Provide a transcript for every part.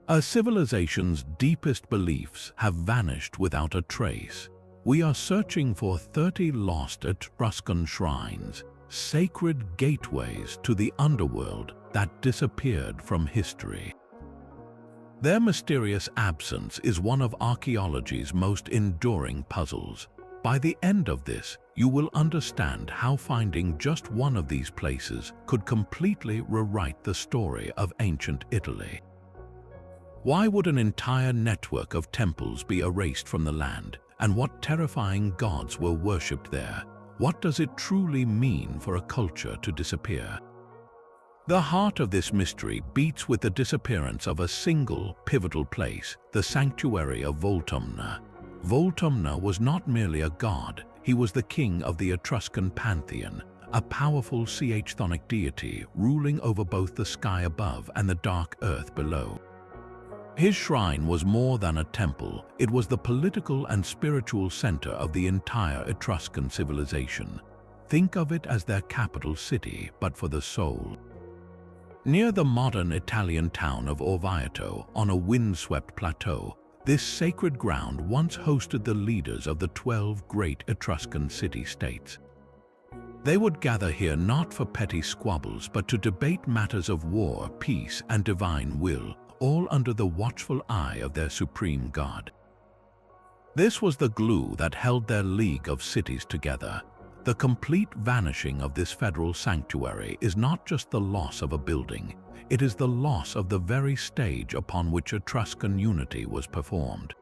A civilization's deepest beliefs have vanished without a trace. We are searching for 30 lost Etruscan shrines, sacred gateways to the underworld that disappeared from history. Their mysterious absence is one of archaeology's most enduring puzzles. By the end of this, you will understand how finding just one of these places could completely rewrite the story of ancient Italy. Why would an entire network of temples be erased from the land, and what terrifying gods were worshipped there? What does it truly mean for a culture to disappear? The heart of this mystery beats with the disappearance of a single pivotal place, the sanctuary of Voltumna. Voltumna was not merely a god, he was the king of the Etruscan pantheon, a powerful chthonic deity ruling over both the sky above and the dark earth below. His shrine was more than a temple, it was the political and spiritual center of the entire Etruscan civilization. Think of it as their capital city, but for the soul. Near the modern Italian town of Orvieto, on a windswept plateau, this sacred ground once hosted the leaders of the 12 great Etruscan city-states. They would gather here not for petty squabbles, but to debate matters of war, peace, and divine will, all under the watchful eye of their supreme god. This was the glue that held their league of cities together. The complete vanishing of this federal sanctuary is not just the loss of a building, it is the loss of the very stage upon which Etruscan unity was performed.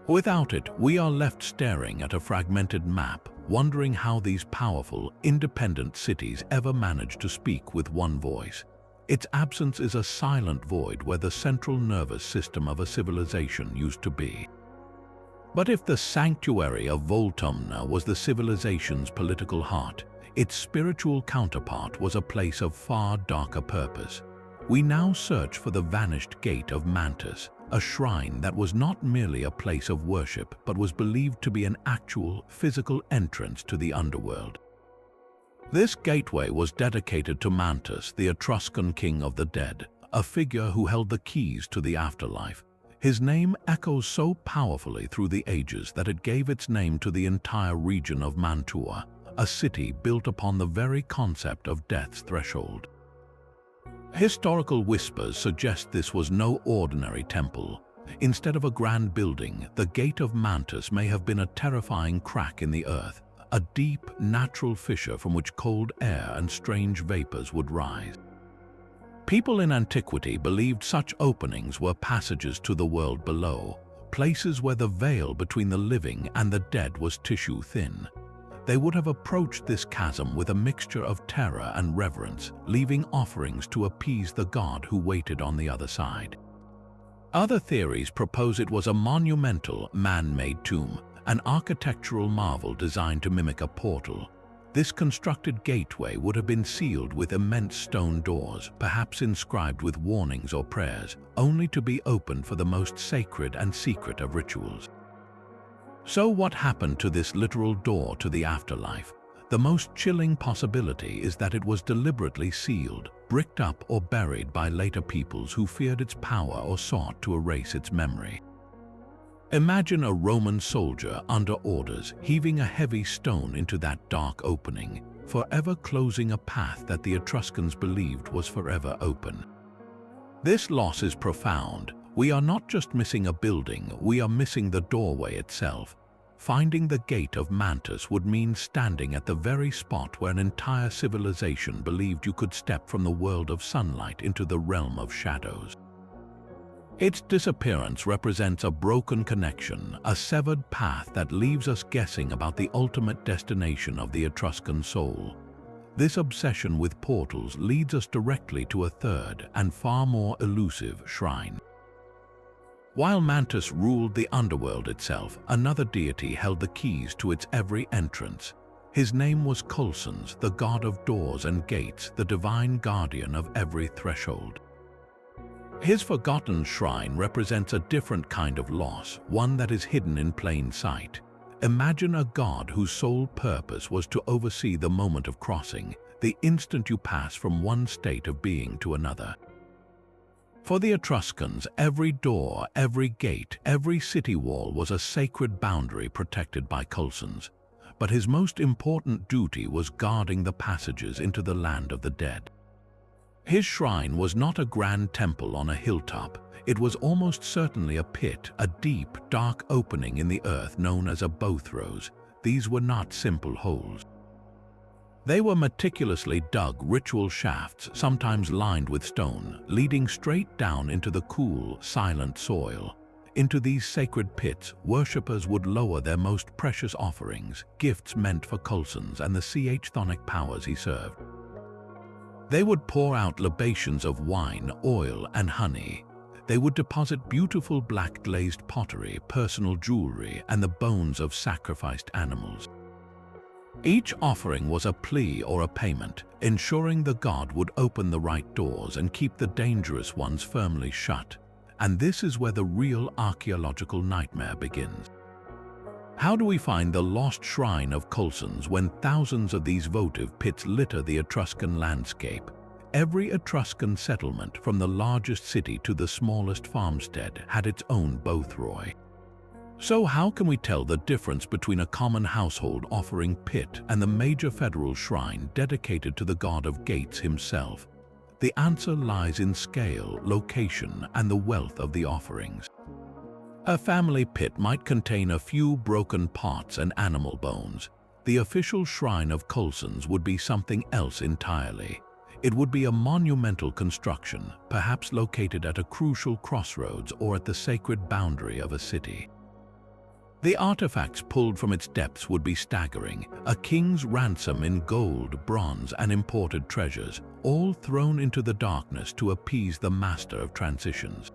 Without it, we are left staring at a fragmented map, wondering how these powerful, independent cities ever managed to speak with one voice. Its absence is a silent void where the central nervous system of a civilization used to be. But if the sanctuary of Voltumna was the civilization's political heart, its spiritual counterpart was a place of far darker purpose. We now search for the vanished gate of Mantus, a shrine that was not merely a place of worship but was believed to be an actual, physical entrance to the underworld. This gateway was dedicated to Mantus, the Etruscan king of the dead, a figure who held the keys to the afterlife. His name echoes so powerfully through the ages that it gave its name to the entire region of Mantua, a city built upon the very concept of death's threshold. Historical whispers suggest this was no ordinary temple. Instead of a grand building, the Gate of Mantus may have been a terrifying crack in the earth, a deep, natural fissure from which cold air and strange vapors would rise. People in antiquity believed such openings were passages to the world below, places where the veil between the living and the dead was tissue-thin. They would have approached this chasm with a mixture of terror and reverence, leaving offerings to appease the god who waited on the other side. Other theories propose it was a monumental, man-made tomb, an architectural marvel designed to mimic a portal. This constructed gateway would have been sealed with immense stone doors, perhaps inscribed with warnings or prayers, only to be opened for the most sacred and secret of rituals. So what happened to this literal door to the afterlife? The most chilling possibility is that it was deliberately sealed, bricked up or buried by later peoples who feared its power or sought to erase its memory. Imagine a Roman soldier under orders heaving a heavy stone into that dark opening, forever closing a path that the Etruscans believed was forever open. This loss is profound. We are not just missing a building, we are missing the doorway itself. Finding the Gate of Mantus would mean standing at the very spot where an entire civilization believed you could step from the world of sunlight into the realm of shadows. Its disappearance represents a broken connection, a severed path that leaves us guessing about the ultimate destination of the Etruscan soul. This obsession with portals leads us directly to a third and far more elusive shrine. While Mantus ruled the underworld itself, another deity held the keys to its every entrance. His name was Coulsons, the god of doors and gates, the divine guardian of every threshold. His forgotten shrine represents a different kind of loss, one that is hidden in plain sight. Imagine a god whose sole purpose was to oversee the moment of crossing, the instant you pass from one state of being to another. For the Etruscans, every door, every gate, every city wall was a sacred boundary protected by Colsons, but his most important duty was guarding the passages into the land of the dead. His shrine was not a grand temple on a hilltop. It was almost certainly a pit, a deep, dark opening in the earth known as a bothrows. These were not simple holes. They were meticulously dug ritual shafts, sometimes lined with stone, leading straight down into the cool, silent soil. Into these sacred pits, worshippers would lower their most precious offerings, gifts meant for Colsons and the chthonic powers he served. They would pour out libations of wine, oil, and honey. They would deposit beautiful black glazed pottery, personal jewelry, and the bones of sacrificed animals. Each offering was a plea or a payment, ensuring the god would open the right doors and keep the dangerous ones firmly shut. And this is where the real archaeological nightmare begins. How do we find the lost shrine of Colsons when thousands of these votive pits litter the Etruscan landscape? Every Etruscan settlement, from the largest city to the smallest farmstead, had its own bothroy. So how can we tell the difference between a common household offering pit and the major federal shrine dedicated to the god of gates himself? The answer lies in scale, location, and the wealth of the offerings. A family pit might contain a few broken pots and animal bones. The official shrine of Colsons would be something else entirely. It would be a monumental construction, perhaps located at a crucial crossroads or at the sacred boundary of a city. The artifacts pulled from its depths would be staggering, a king's ransom in gold, bronze, and imported treasures, all thrown into the darkness to appease the master of transitions.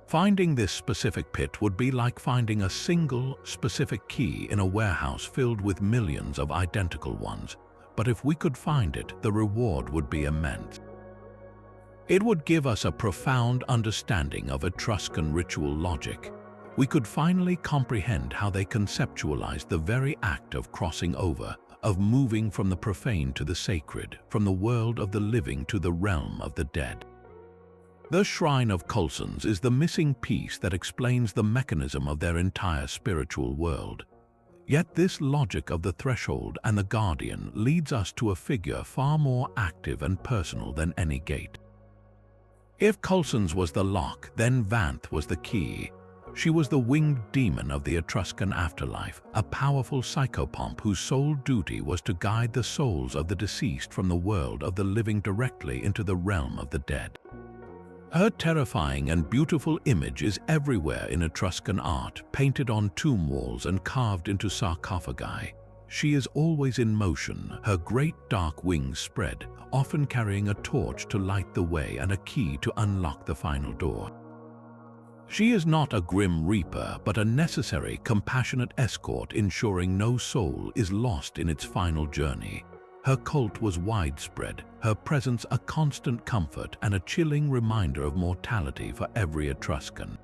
Finding this specific pit would be like finding a single, specific key in a warehouse filled with millions of identical ones. But if we could find it, the reward would be immense. It would give us a profound understanding of Etruscan ritual logic. We could finally comprehend how they conceptualized the very act of crossing over, of moving from the profane to the sacred, from the world of the living to the realm of the dead. The Shrine of Colsons is the missing piece that explains the mechanism of their entire spiritual world. Yet this logic of the threshold and the guardian leads us to a figure far more active and personal than any gate. If Colsons was the lock, then Vanth was the key. She was the winged demon of the Etruscan afterlife, a powerful psychopomp whose sole duty was to guide the souls of the deceased from the world of the living directly into the realm of the dead. Her terrifying and beautiful image is everywhere in Etruscan art, painted on tomb walls and carved into sarcophagi. She is always in motion, her great dark wings spread, often carrying a torch to light the way and a key to unlock the final door. She is not a grim reaper, but a necessary, compassionate escort ensuring no soul is lost in its final journey. Her cult was widespread, her presence a constant comfort and a chilling reminder of mortality for every Etruscan.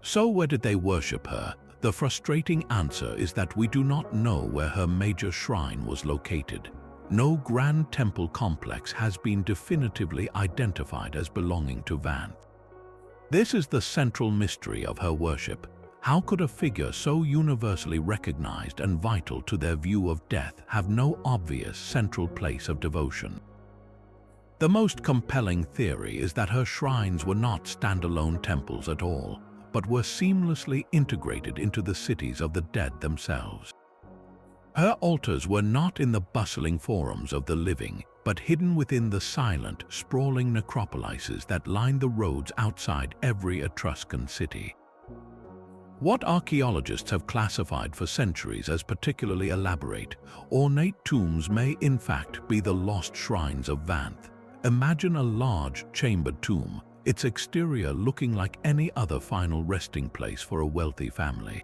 So where did they worship her? The frustrating answer is that we do not know where her major shrine was located. No grand temple complex has been definitively identified as belonging to Vanth. This is the central mystery of her worship. How could a figure so universally recognized and vital to their view of death have no obvious central place of devotion? The most compelling theory is that her shrines were not standalone temples at all, but were seamlessly integrated into the cities of the dead themselves. Her altars were not in the bustling forums of the living, but hidden within the silent, sprawling necropolises that lined the roads outside every Etruscan city. What archaeologists have classified for centuries as particularly elaborate, ornate tombs may in fact be the lost shrines of Vanth. Imagine a large, chambered tomb, its exterior looking like any other final resting place for a wealthy family.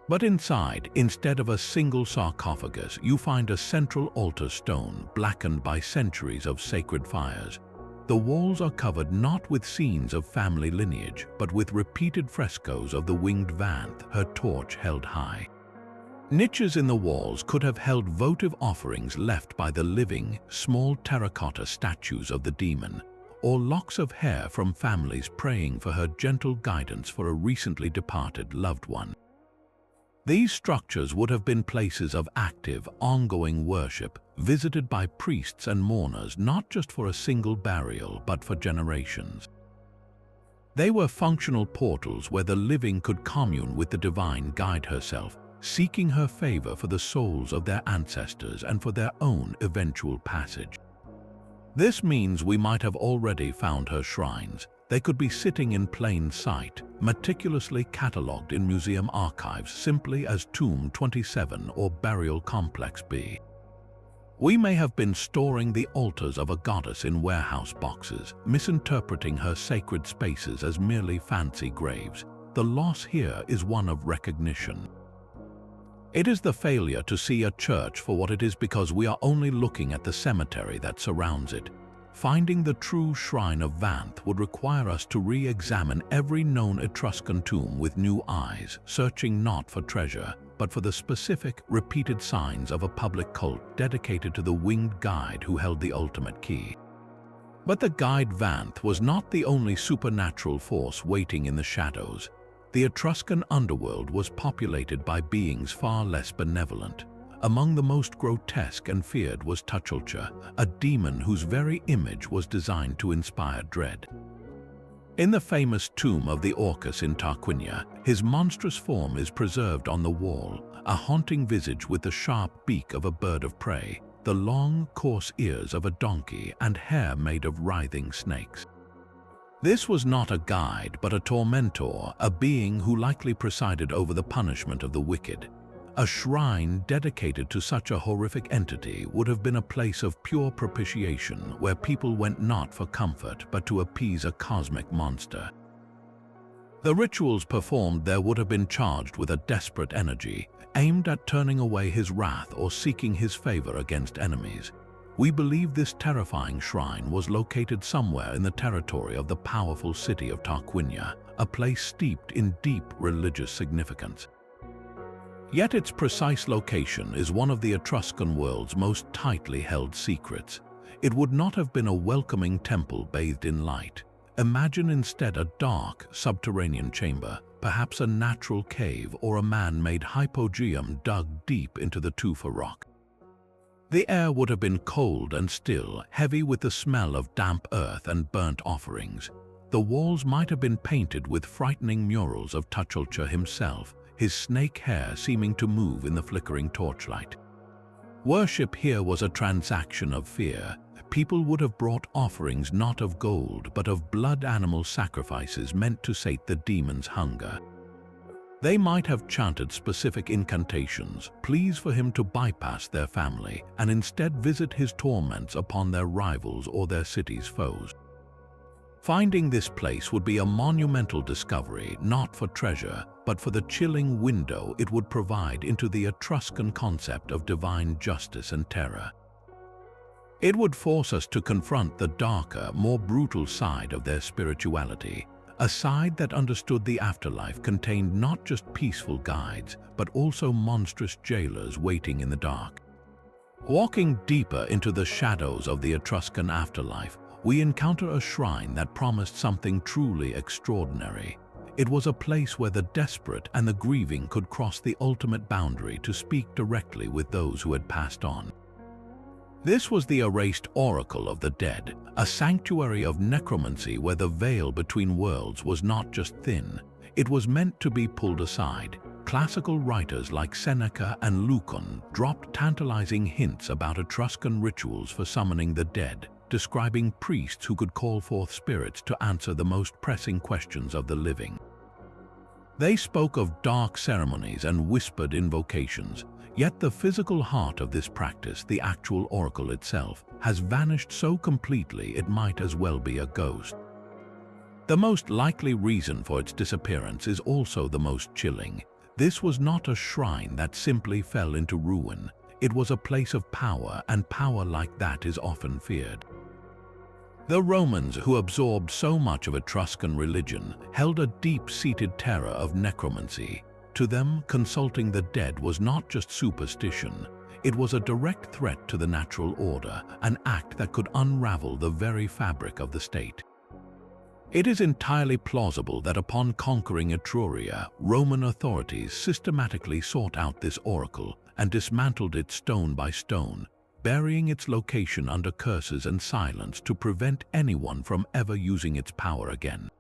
But inside, instead of a single sarcophagus, you find a central altar stone blackened by centuries of sacred fires. The walls are covered not with scenes of family lineage, but with repeated frescoes of the winged Vanth, her torch held high. Niches in the walls could have held votive offerings left by the living, small terracotta statues of the demon, or locks of hair from families praying for her gentle guidance for a recently departed loved one. These structures would have been places of active, ongoing worship, visited by priests and mourners not just for a single burial but for generations. They were functional portals where the living could commune with the divine guide herself, seeking her favor for the souls of their ancestors and for their own eventual passage. This means we might have already found her shrines. They could be sitting in plain sight, meticulously catalogued in museum archives simply as Tomb 27 or Burial Complex B. We may have been storing the altars of a goddess in warehouse boxes, misinterpreting her sacred spaces as merely fancy graves. The loss here is one of recognition. It is the failure to see a church for what it is because we are only looking at the cemetery that surrounds it. Finding the true shrine of Vanth would require us to re-examine every known Etruscan tomb with new eyes, searching not for treasure, but for the specific, repeated signs of a public cult dedicated to the winged guide who held the ultimate key. But the guide Vanth was not the only supernatural force waiting in the shadows. The Etruscan underworld was populated by beings far less benevolent. Among the most grotesque and feared was Tuchulcha, a demon whose very image was designed to inspire dread. In the famous tomb of the Orcus in Tarquinia, his monstrous form is preserved on the wall, a haunting visage with the sharp beak of a bird of prey, the long, coarse ears of a donkey, and hair made of writhing snakes. This was not a guide, but a tormentor, a being who likely presided over the punishment of the wicked. A shrine dedicated to such a horrific entity would have been a place of pure propitiation where people went not for comfort but to appease a cosmic monster. The rituals performed there would have been charged with a desperate energy, aimed at turning away his wrath or seeking his favor against enemies. We believe this terrifying shrine was located somewhere in the territory of the powerful city of Tarquinia, a place steeped in deep religious significance. Yet its precise location is one of the Etruscan world's most tightly held secrets. It would not have been a welcoming temple bathed in light. Imagine instead a dark, subterranean chamber, perhaps a natural cave or a man-made hypogeum dug deep into the tufa rock. The air would have been cold and still, heavy with the smell of damp earth and burnt offerings. The walls might have been painted with frightening murals of Tuchulcha himself, his snake hair seeming to move in the flickering torchlight. Worship here was a transaction of fear. People would have brought offerings not of gold, but of blood animal sacrifices meant to sate the demon's hunger. They might have chanted specific incantations, pleas for him to bypass their family, and instead visit his torments upon their rivals or their city's foes. Finding this place would be a monumental discovery, not for treasure, but for the chilling window it would provide into the Etruscan concept of divine justice and terror. It would force us to confront the darker, more brutal side of their spirituality, a side that understood the afterlife contained not just peaceful guides, but also monstrous jailers waiting in the dark. Walking deeper into the shadows of the Etruscan afterlife, we encounter a shrine that promised something truly extraordinary. It was a place where the desperate and the grieving could cross the ultimate boundary to speak directly with those who had passed on. This was the erased oracle of the dead, a sanctuary of necromancy where the veil between worlds was not just thin, it was meant to be pulled aside. Classical writers like Seneca and Lucan dropped tantalizing hints about Etruscan rituals for summoning the dead, describing priests who could call forth spirits to answer the most pressing questions of the living. They spoke of dark ceremonies and whispered invocations, yet the physical heart of this practice, the actual oracle itself, has vanished so completely it might as well be a ghost. The most likely reason for its disappearance is also the most chilling. This was not a shrine that simply fell into ruin. It was a place of power, and power like that is often feared. The Romans, who absorbed so much of Etruscan religion, held a deep-seated terror of necromancy. To them, consulting the dead was not just superstition, It was a direct threat to the natural order, an act that could unravel the very fabric of the state. It is entirely plausible that upon conquering Etruria, Roman authorities systematically sought out this oracle and dismantled it stone by stone, burying its location under curses and silence to prevent anyone from ever using its power again.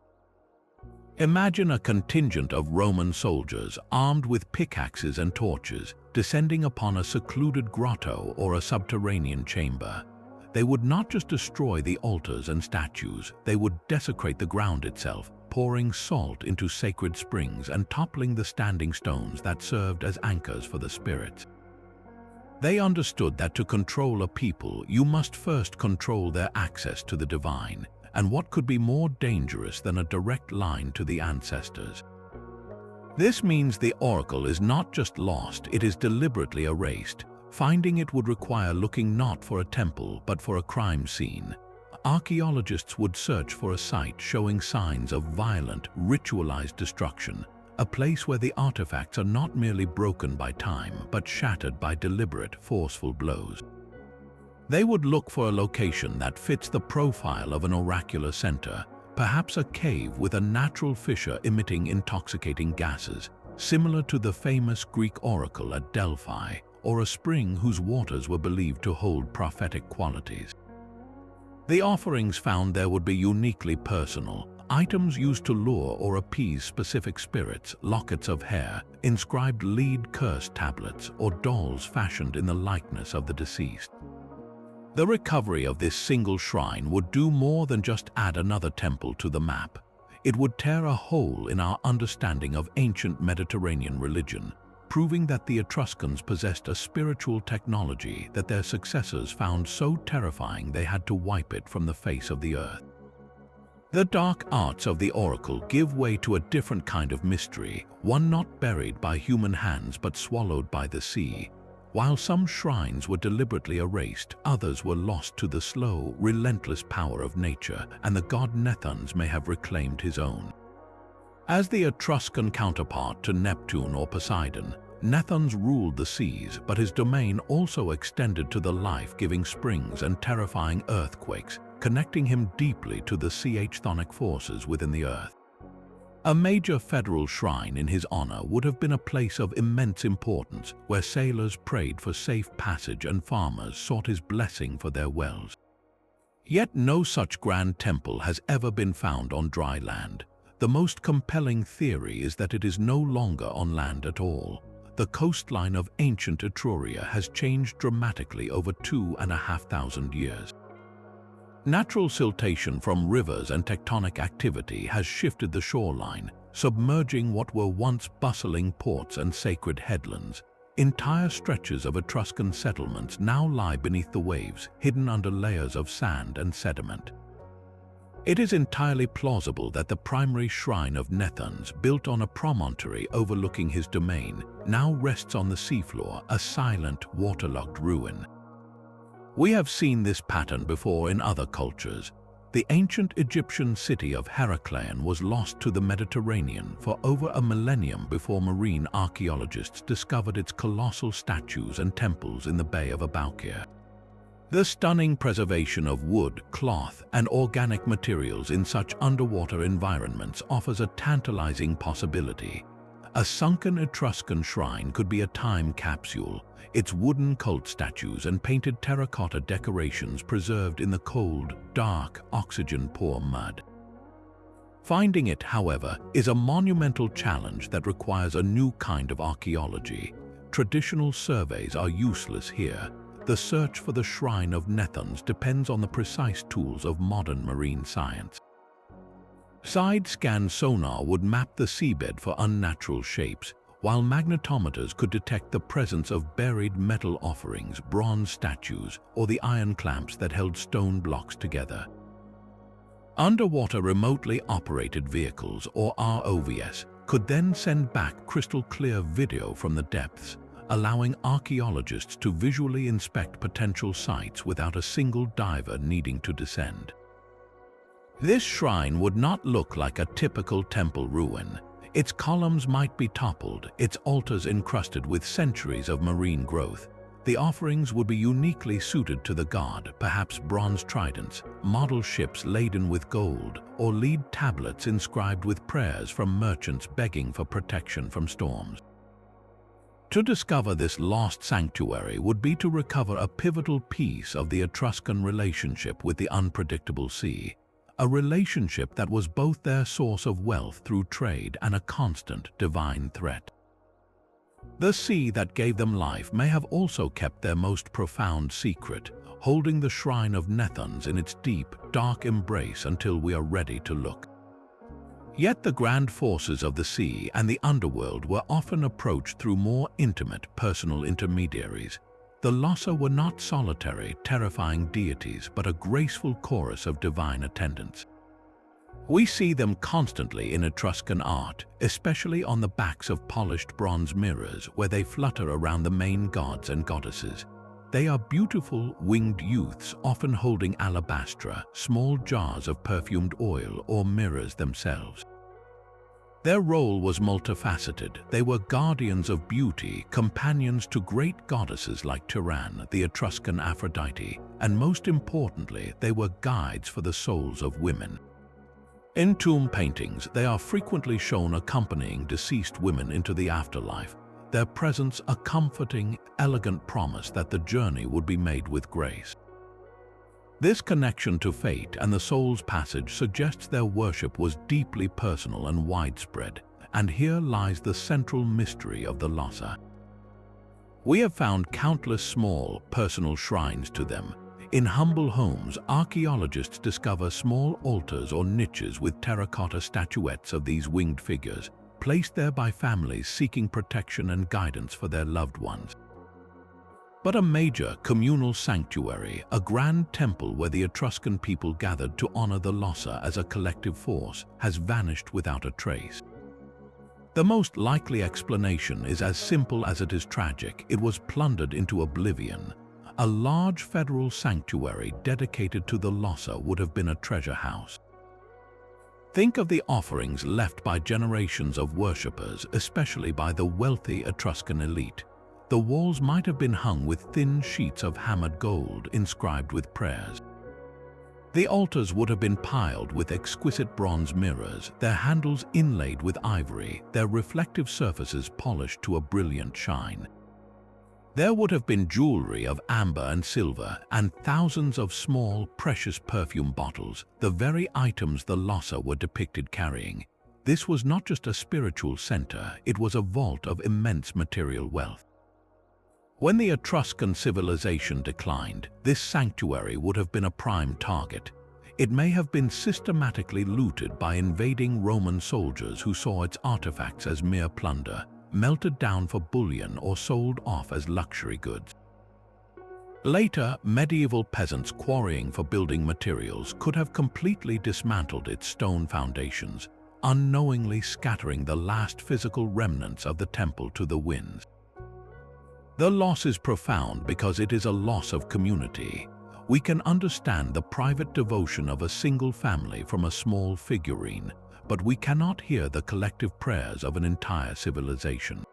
Imagine a contingent of Roman soldiers armed with pickaxes and torches descending upon a secluded grotto or a subterranean chamber. They would not just destroy the altars and statues, they would desecrate the ground itself, pouring salt into sacred springs and toppling the standing stones that served as anchors for the spirits. They understood that to control a people, you must first control their access to the divine, and what could be more dangerous than a direct line to the ancestors? This means the oracle is not just lost, it is deliberately erased. Finding it would require looking not for a temple, but for a crime scene. Archaeologists would search for a site showing signs of violent, ritualized destruction, a place where the artifacts are not merely broken by time, but shattered by deliberate, forceful blows. They would look for a location that fits the profile of an oracular center, perhaps a cave with a natural fissure emitting intoxicating gases, similar to the famous Greek oracle at Delphi, or a spring whose waters were believed to hold prophetic qualities. The offerings found there would be uniquely personal, items used to lure or appease specific spirits, lockets of hair, inscribed lead curse tablets, or dolls fashioned in the likeness of the deceased. The recovery of this single shrine would do more than just add another temple to the map. It would tear a hole in our understanding of ancient Mediterranean religion, proving that the Etruscans possessed a spiritual technology that their successors found so terrifying they had to wipe it from the face of the earth. The dark arts of the oracle give way to a different kind of mystery, one not buried by human hands but swallowed by the sea. While some shrines were deliberately erased, others were lost to the slow, relentless power of nature, and the god Nethuns may have reclaimed his own. As the Etruscan counterpart to Neptune or Poseidon, Nethuns ruled the seas, but his domain also extended to the life-giving springs and terrifying earthquakes, connecting him deeply to the chthonic forces within the earth. A major federal shrine in his honor would have been a place of immense importance, where sailors prayed for safe passage and farmers sought his blessing for their wells. Yet no such grand temple has ever been found on dry land. The most compelling theory is that it is no longer on land at all. The coastline of ancient Etruria has changed dramatically over 2,500 years. Natural siltation from rivers and tectonic activity has shifted the shoreline, submerging what were once bustling ports and sacred headlands. Entire stretches of Etruscan settlements now lie beneath the waves, hidden under layers of sand and sediment. It is entirely plausible that the primary shrine of Nethuns, built on a promontory overlooking his domain, now rests on the seafloor, a silent, waterlogged ruin. We have seen this pattern before in other cultures. The ancient Egyptian city of Heracleion was lost to the Mediterranean for over a millennium before marine archaeologists discovered its colossal statues and temples in the Bay of Aboukir. The stunning preservation of wood, cloth, and organic materials in such underwater environments offers a tantalizing possibility. A sunken Etruscan shrine could be a time capsule, its wooden cult statues and painted terracotta decorations preserved in the cold, dark, oxygen-poor mud. Finding it, however, is a monumental challenge that requires a new kind of archaeology. Traditional surveys are useless here. The search for the shrine of Nethuns depends on the precise tools of modern marine science. Side-scan sonar would map the seabed for unnatural shapes, while magnetometers could detect the presence of buried metal offerings, bronze statues, or the iron clamps that held stone blocks together. Underwater remotely operated vehicles, or ROVs, could then send back crystal-clear video from the depths, allowing archaeologists to visually inspect potential sites without a single diver needing to descend. This shrine would not look like a typical temple ruin. Its columns might be toppled, its altars encrusted with centuries of marine growth. The offerings would be uniquely suited to the god, perhaps bronze tridents, model ships laden with gold, or lead tablets inscribed with prayers from merchants begging for protection from storms. To discover this lost sanctuary would be to recover a pivotal piece of the Etruscan relationship with the unpredictable sea, a relationship that was both their source of wealth through trade and a constant divine threat. The sea that gave them life may have also kept their most profound secret, holding the shrine of Nethuns in its deep, dark embrace until we are ready to look. Yet the grand forces of the sea and the underworld were often approached through more intimate, personal intermediaries. The Lossa were not solitary, terrifying deities, but a graceful chorus of divine attendants. We see them constantly in Etruscan art, especially on the backs of polished bronze mirrors where they flutter around the main gods and goddesses. They are beautiful, winged youths, often holding alabastra, small jars of perfumed oil, or mirrors themselves. Their role was multifaceted. They were guardians of beauty, companions to great goddesses like Tirana, the Etruscan Aphrodite, and most importantly, they were guides for the souls of women. In tomb paintings, they are frequently shown accompanying deceased women into the afterlife, their presence a comforting, elegant promise that the journey would be made with grace. This connection to fate and the soul's passage suggests their worship was deeply personal and widespread, and here lies the central mystery of the Lossa. We have found countless small, personal shrines to them. In humble homes, archaeologists discover small altars or niches with terracotta statuettes of these winged figures, placed there by families seeking protection and guidance for their loved ones. But a major communal sanctuary, a grand temple where the Etruscan people gathered to honor the Lossa as a collective force, has vanished without a trace. The most likely explanation is as simple as it is tragic. It was plundered into oblivion. A large federal sanctuary dedicated to the Lossa would have been a treasure house. Think of the offerings left by generations of worshippers, especially by the wealthy Etruscan elite. The walls might have been hung with thin sheets of hammered gold inscribed with prayers. The altars would have been piled with exquisite bronze mirrors, their handles inlaid with ivory, their reflective surfaces polished to a brilliant shine. There would have been jewelry of amber and silver, and thousands of small, precious perfume bottles, the very items the Lossa were depicted carrying. This was not just a spiritual center, it was a vault of immense material wealth. When the Etruscan civilization declined, this sanctuary would have been a prime target. It may have been systematically looted by invading Roman soldiers who saw its artifacts as mere plunder, melted down for bullion or sold off as luxury goods. Later, medieval peasants quarrying for building materials could have completely dismantled its stone foundations, unknowingly scattering the last physical remnants of the temple to the winds. The loss is profound because it is a loss of community. We can understand the private devotion of a single family from a small figurine, but we cannot hear the collective prayers of an entire civilization.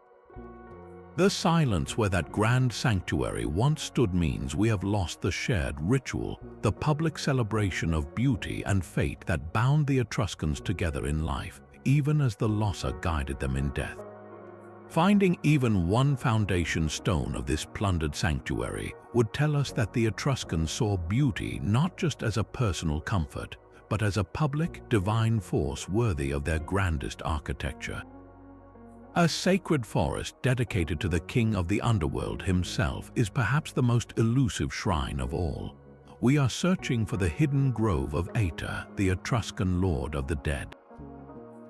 The silence where that grand sanctuary once stood means we have lost the shared ritual, the public celebration of beauty and fate that bound the Etruscans together in life, even as the Lossa guided them in death. Finding even one foundation stone of this plundered sanctuary would tell us that the Etruscans saw beauty not just as a personal comfort, but as a public, divine force worthy of their grandest architecture. A sacred forest dedicated to the king of the underworld himself is perhaps the most elusive shrine of all. We are searching for the hidden grove of Ater, the Etruscan lord of the dead.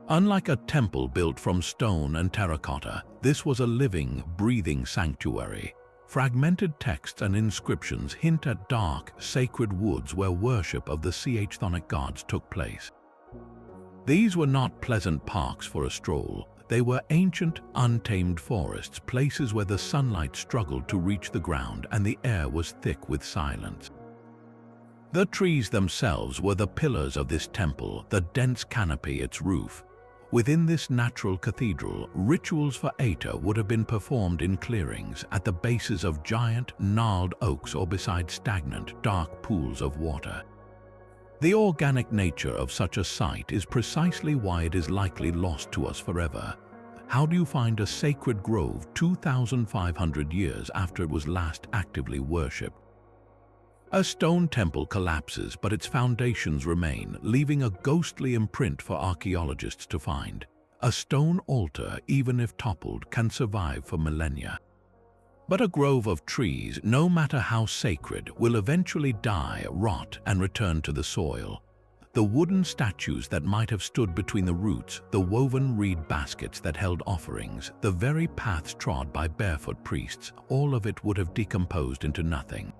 Unlike a temple built from stone and terracotta, this was a living, breathing sanctuary. Fragmented texts and inscriptions hint at dark, sacred woods where worship of the chthonic gods took place. These were not pleasant parks for a stroll. They were ancient, untamed forests, places where the sunlight struggled to reach the ground and the air was thick with silence. The trees themselves were the pillars of this temple, the dense canopy its roof. Within this natural cathedral, rituals for Ater would have been performed in clearings, at the bases of giant, gnarled oaks or beside stagnant, dark pools of water. The organic nature of such a site is precisely why it is likely lost to us forever. How do you find a sacred grove 2,500 years after it was last actively worshipped? A stone temple collapses, but its foundations remain, leaving a ghostly imprint for archaeologists to find. A stone altar, even if toppled, can survive for millennia. But a grove of trees, no matter how sacred, will eventually die, rot, and return to the soil. The wooden statues that might have stood between the roots, the woven reed baskets that held offerings, the very paths trod by barefoot priests, all of it would have decomposed into nothing.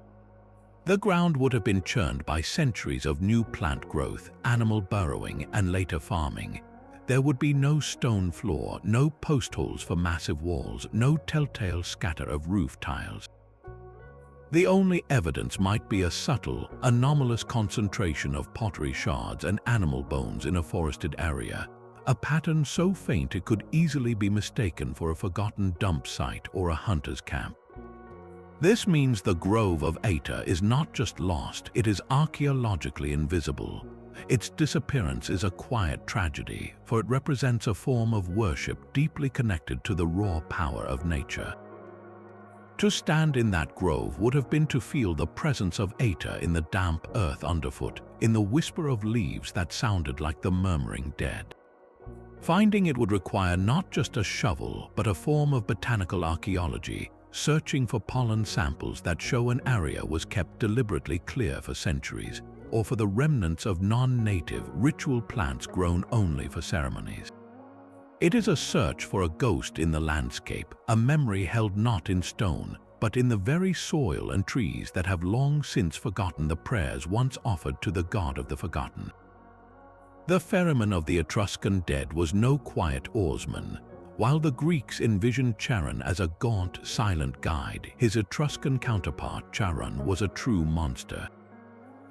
The ground would have been churned by centuries of new plant growth, animal burrowing, and later farming. There would be no stone floor, no post holes for massive walls, no telltale scatter of roof tiles. The only evidence might be a subtle, anomalous concentration of pottery shards and animal bones in a forested area, a pattern so faint it could easily be mistaken for a forgotten dump site or a hunter's camp. This means the Grove of Ater is not just lost, it is archaeologically invisible. Its disappearance is a quiet tragedy, for it represents a form of worship deeply connected to the raw power of nature. To stand in that grove would have been to feel the presence of Ater in the damp earth underfoot, in the whisper of leaves that sounded like the murmuring dead. Finding it would require not just a shovel, but a form of botanical archaeology, searching for pollen samples that show an area was kept deliberately clear for centuries, or for the remnants of non-native ritual plants grown only for ceremonies. It is a search for a ghost in the landscape, a memory held not in stone, but in the very soil and trees that have long since forgotten the prayers once offered to the god of the forgotten. The ferryman of the Etruscan dead was no quiet oarsman. While the Greeks envisioned Charon as a gaunt, silent guide, his Etruscan counterpart Charon was a true monster.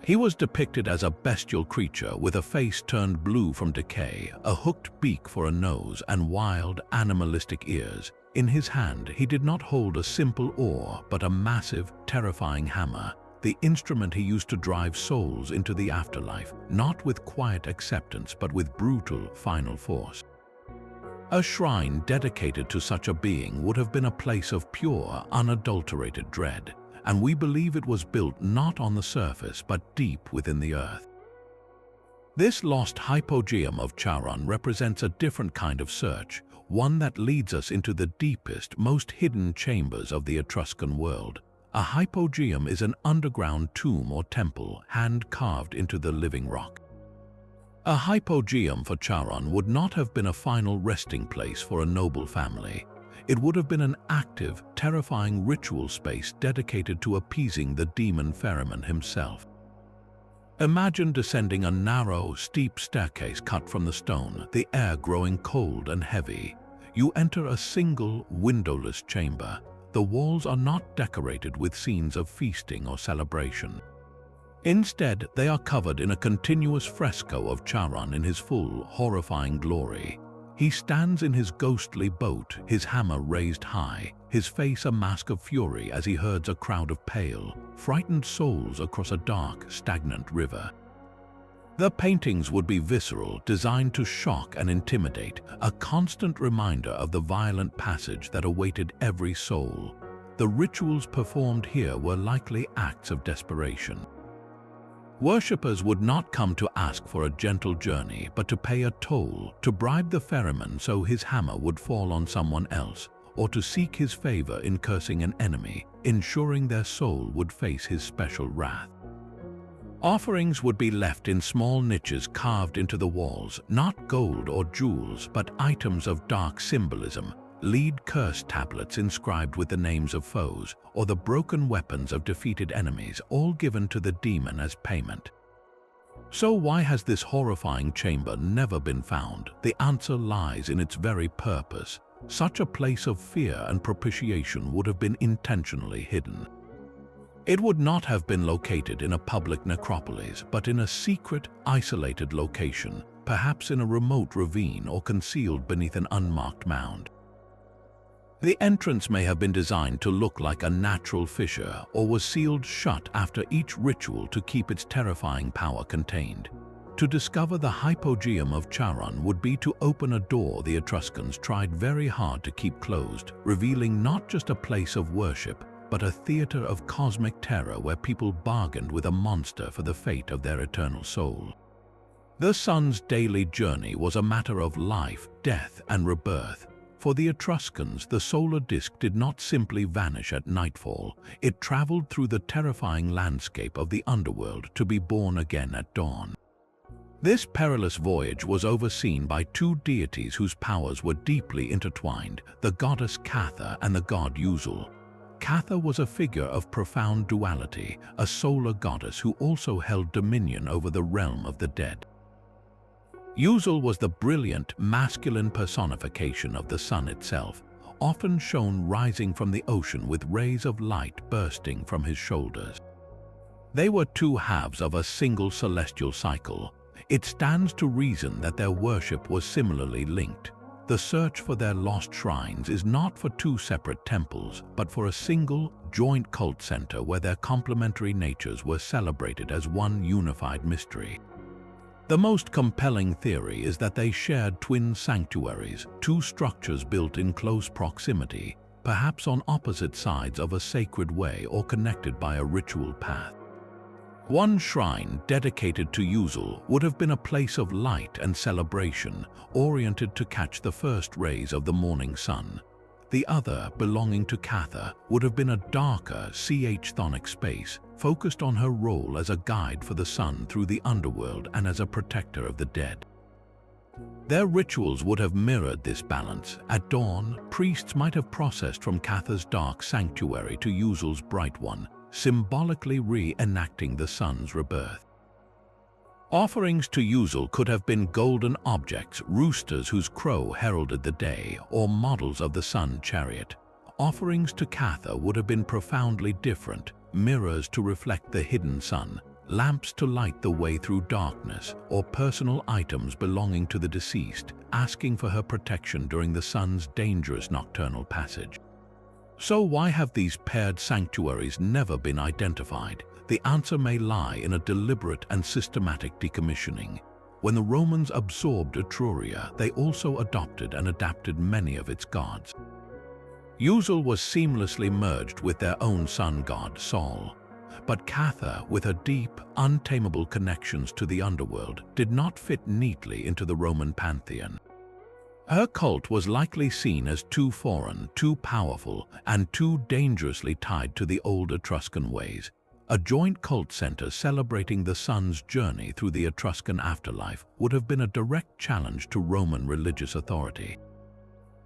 He was depicted as a bestial creature with a face turned blue from decay, a hooked beak for a nose, and wild, animalistic ears. In his hand, he did not hold a simple oar, but a massive, terrifying hammer, the instrument he used to drive souls into the afterlife, not with quiet acceptance, but with brutal, final force. A shrine dedicated to such a being would have been a place of pure, unadulterated dread, and we believe it was built not on the surface but deep within the earth. This lost hypogeum of Charon represents a different kind of search, one that leads us into the deepest, most hidden chambers of the Etruscan world. A hypogeum is an underground tomb or temple hand-carved into the living rock. A hypogeum for Charon would not have been a final resting place for a noble family. It would have been an active, terrifying ritual space dedicated to appeasing the demon ferryman himself. Imagine descending a narrow, steep staircase cut from the stone, the air growing cold and heavy. You enter a single, windowless chamber. The walls are not decorated with scenes of feasting or celebration. Instead, they are covered in a continuous fresco of Charon in his full, horrifying glory. He stands in his ghostly boat, his hammer raised high, his face a mask of fury as he herds a crowd of pale, frightened souls across a dark, stagnant river. The paintings would be visceral, designed to shock and intimidate, a constant reminder of the violent passage that awaited every soul. The rituals performed here were likely acts of desperation. Worshippers would not come to ask for a gentle journey, but to pay a toll, to bribe the ferryman so his hammer would fall on someone else, or to seek his favor in cursing an enemy, ensuring their soul would face his special wrath. Offerings would be left in small niches carved into the walls, not gold or jewels, but items of dark symbolism, lead curse tablets inscribed with the names of foes, or the broken weapons of defeated enemies, all given to the demon as payment. So why has this horrifying chamber never been found? The answer lies in its very purpose. Such a place of fear and propitiation would have been intentionally hidden. It would not have been located in a public necropolis, but in a secret, isolated location, perhaps in a remote ravine or concealed beneath an unmarked mound. The entrance may have been designed to look like a natural fissure or was sealed shut after each ritual to keep its terrifying power contained. To discover the hypogeum of Charon would be to open a door the Etruscans tried very hard to keep closed, revealing not just a place of worship, but a theater of cosmic terror where people bargained with a monster for the fate of their eternal soul. The sun's daily journey was a matter of life, death, and rebirth. For the Etruscans, the solar disk did not simply vanish at nightfall. It traveled through the terrifying landscape of the underworld to be born again at dawn. This perilous voyage was overseen by two deities whose powers were deeply intertwined, the goddess Catha and the god Usul. Catha was a figure of profound duality, a solar goddess who also held dominion over the realm of the dead. Usul was the brilliant, masculine personification of the sun itself, often shown rising from the ocean with rays of light bursting from his shoulders. They were two halves of a single celestial cycle. It stands to reason that their worship was similarly linked. The search for their lost shrines is not for two separate temples, but for a single, joint cult center where their complementary natures were celebrated as one unified mystery. The most compelling theory is that they shared twin sanctuaries, two structures built in close proximity, perhaps on opposite sides of a sacred way or connected by a ritual path. One shrine dedicated to Usul would have been a place of light and celebration, oriented to catch the first rays of the morning sun. The other, belonging to Catha, would have been a darker, chthonic space, focused on her role as a guide for the sun through the underworld and as a protector of the dead. Their rituals would have mirrored this balance. At dawn, priests might have processed from Catha's dark sanctuary to Usul's bright one, symbolically re-enacting the sun's rebirth. Offerings to Usul could have been golden objects, roosters whose crow heralded the day, or models of the sun chariot. Offerings to Catha would have been profoundly different, mirrors to reflect the hidden sun, lamps to light the way through darkness, or personal items belonging to the deceased, asking for her protection during the sun's dangerous nocturnal passage. So why have these paired sanctuaries never been identified? The answer may lie in a deliberate and systematic decommissioning. When the Romans absorbed Etruria, they also adopted and adapted many of its gods. Usul was seamlessly merged with their own sun god, Sol. But Catha, with her deep, untamable connections to the underworld, did not fit neatly into the Roman pantheon. Her cult was likely seen as too foreign, too powerful, and too dangerously tied to the old Etruscan ways. A joint cult center celebrating the sun's journey through the Etruscan afterlife would have been a direct challenge to Roman religious authority.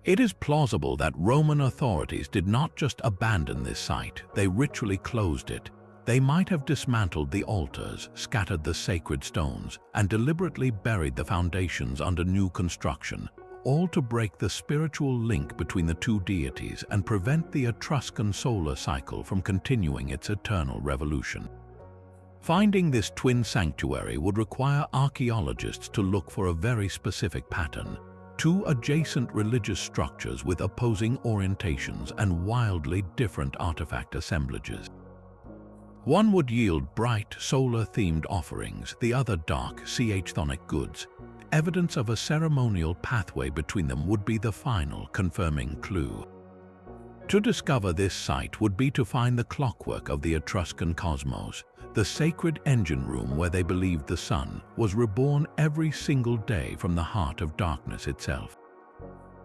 It is plausible that Roman authorities did not just abandon this site, they ritually closed it. They might have dismantled the altars, scattered the sacred stones, and deliberately buried the foundations under new construction, all to break the spiritual link between the two deities and prevent the Etruscan solar cycle from continuing its eternal revolution. Finding this twin sanctuary would require archaeologists to look for a very specific pattern: two adjacent religious structures with opposing orientations and wildly different artifact assemblages. One would yield bright, solar-themed offerings, the other dark, chthonic goods. Evidence of a ceremonial pathway between them would be the final, confirming clue. To discover this site would be to find the clockwork of the Etruscan cosmos, the sacred engine room where they believed the sun was reborn every single day from the heart of darkness itself.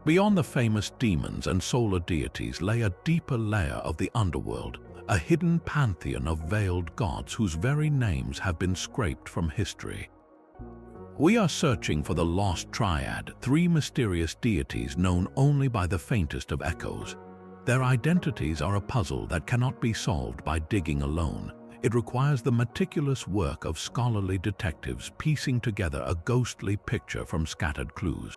Beyond the famous demons and solar deities lay a deeper layer of the underworld, a hidden pantheon of veiled gods whose very names have been scraped from history. We are searching for the lost triad, three mysterious deities known only by the faintest of echoes. Their identities are a puzzle that cannot be solved by digging alone. It requires the meticulous work of scholarly detectives piecing together a ghostly picture from scattered clues.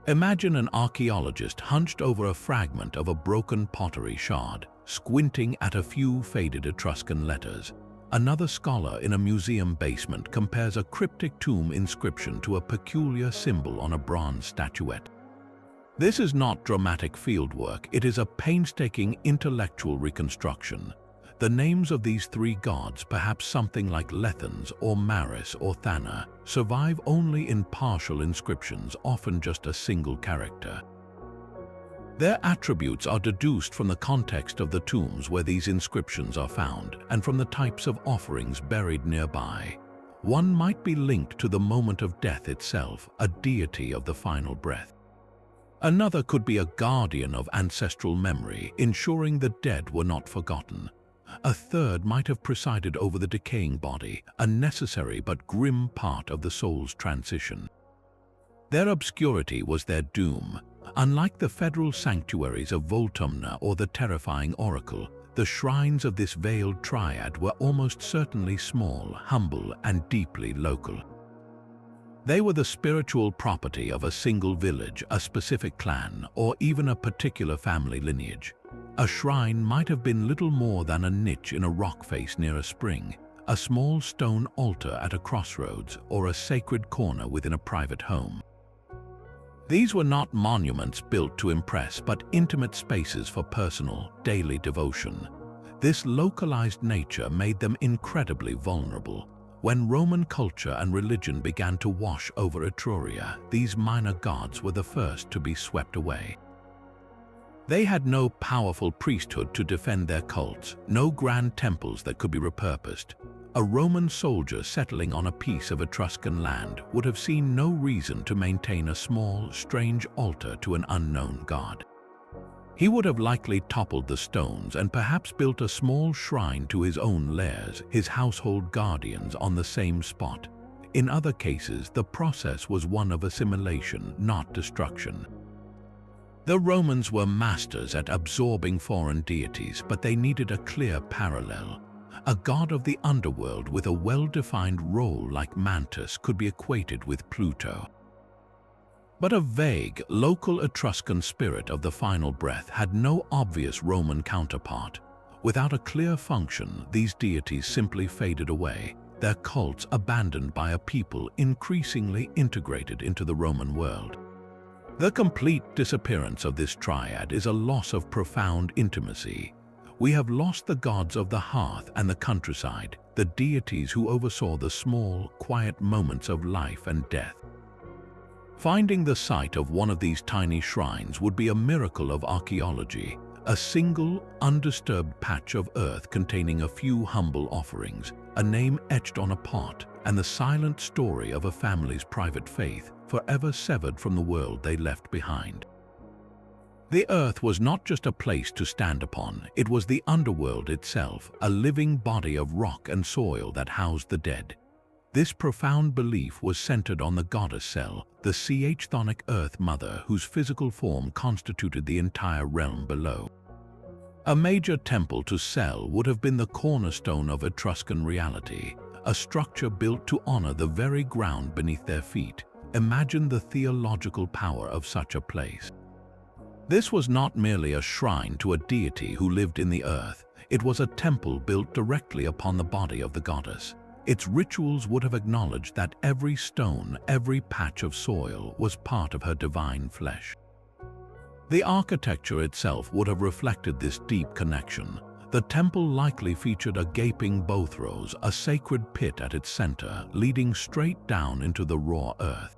Imagine an archaeologist hunched over a fragment of a broken pottery shard, squinting at a few faded Etruscan letters. Another scholar in a museum basement compares a cryptic tomb inscription to a peculiar symbol on a bronze statuette. This is not dramatic fieldwork, it is a painstaking intellectual reconstruction. The names of these three gods, perhaps something like Nethuns or Maris or Thana, survive only in partial inscriptions, often just a single character. Their attributes are deduced from the context of the tombs where these inscriptions are found and from the types of offerings buried nearby. One might be linked to the moment of death itself, a deity of the final breath. Another could be a guardian of ancestral memory, ensuring the dead were not forgotten. A third might have presided over the decaying body, a necessary but grim part of the soul's transition. Their obscurity was their doom. Unlike the federal sanctuaries of Voltumna or the terrifying oracle, the shrines of this veiled triad were almost certainly small, humble, and deeply local. They were the spiritual property of a single village, a specific clan, or even a particular family lineage. A shrine might have been little more than a niche in a rock face near a spring, a small stone altar at a crossroads, or a sacred corner within a private home. These were not monuments built to impress, but intimate spaces for personal, daily devotion. This localized nature made them incredibly vulnerable. When Roman culture and religion began to wash over Etruria, these minor gods were the first to be swept away. They had no powerful priesthood to defend their cults, no grand temples that could be repurposed. A Roman soldier settling on a piece of Etruscan land would have seen no reason to maintain a small, strange altar to an unknown god. He would have likely toppled the stones and perhaps built a small shrine to his own lairs, his household guardians, on the same spot. In other cases, the process was one of assimilation, not destruction. The Romans were masters at absorbing foreign deities, but they needed a clear parallel. A god of the underworld with a well-defined role like Mantis could be equated with Pluto. But a vague, local Etruscan spirit of the final breath had no obvious Roman counterpart. Without a clear function, these deities simply faded away, their cults abandoned by a people increasingly integrated into the Roman world. The complete disappearance of this triad is a loss of profound intimacy. We have lost the gods of the hearth and the countryside, the deities who oversaw the small, quiet moments of life and death. Finding the site of one of these tiny shrines would be a miracle of archaeology, a single, undisturbed patch of earth containing a few humble offerings, a name etched on a pot, and the silent story of a family's private faith, forever severed from the world they left behind. The earth was not just a place to stand upon, it was the underworld itself, a living body of rock and soil that housed the dead. This profound belief was centered on the goddess Sel, the chthonic earth mother whose physical form constituted the entire realm below. A major temple to Sel would have been the cornerstone of Etruscan reality, a structure built to honor the very ground beneath their feet. Imagine the theological power of such a place. This was not merely a shrine to a deity who lived in the earth, it was a temple built directly upon the body of the goddess. Its rituals would have acknowledged that every stone, every patch of soil was part of her divine flesh. The architecture itself would have reflected this deep connection. The temple likely featured a gaping bothros, a sacred pit at its center, leading straight down into the raw earth.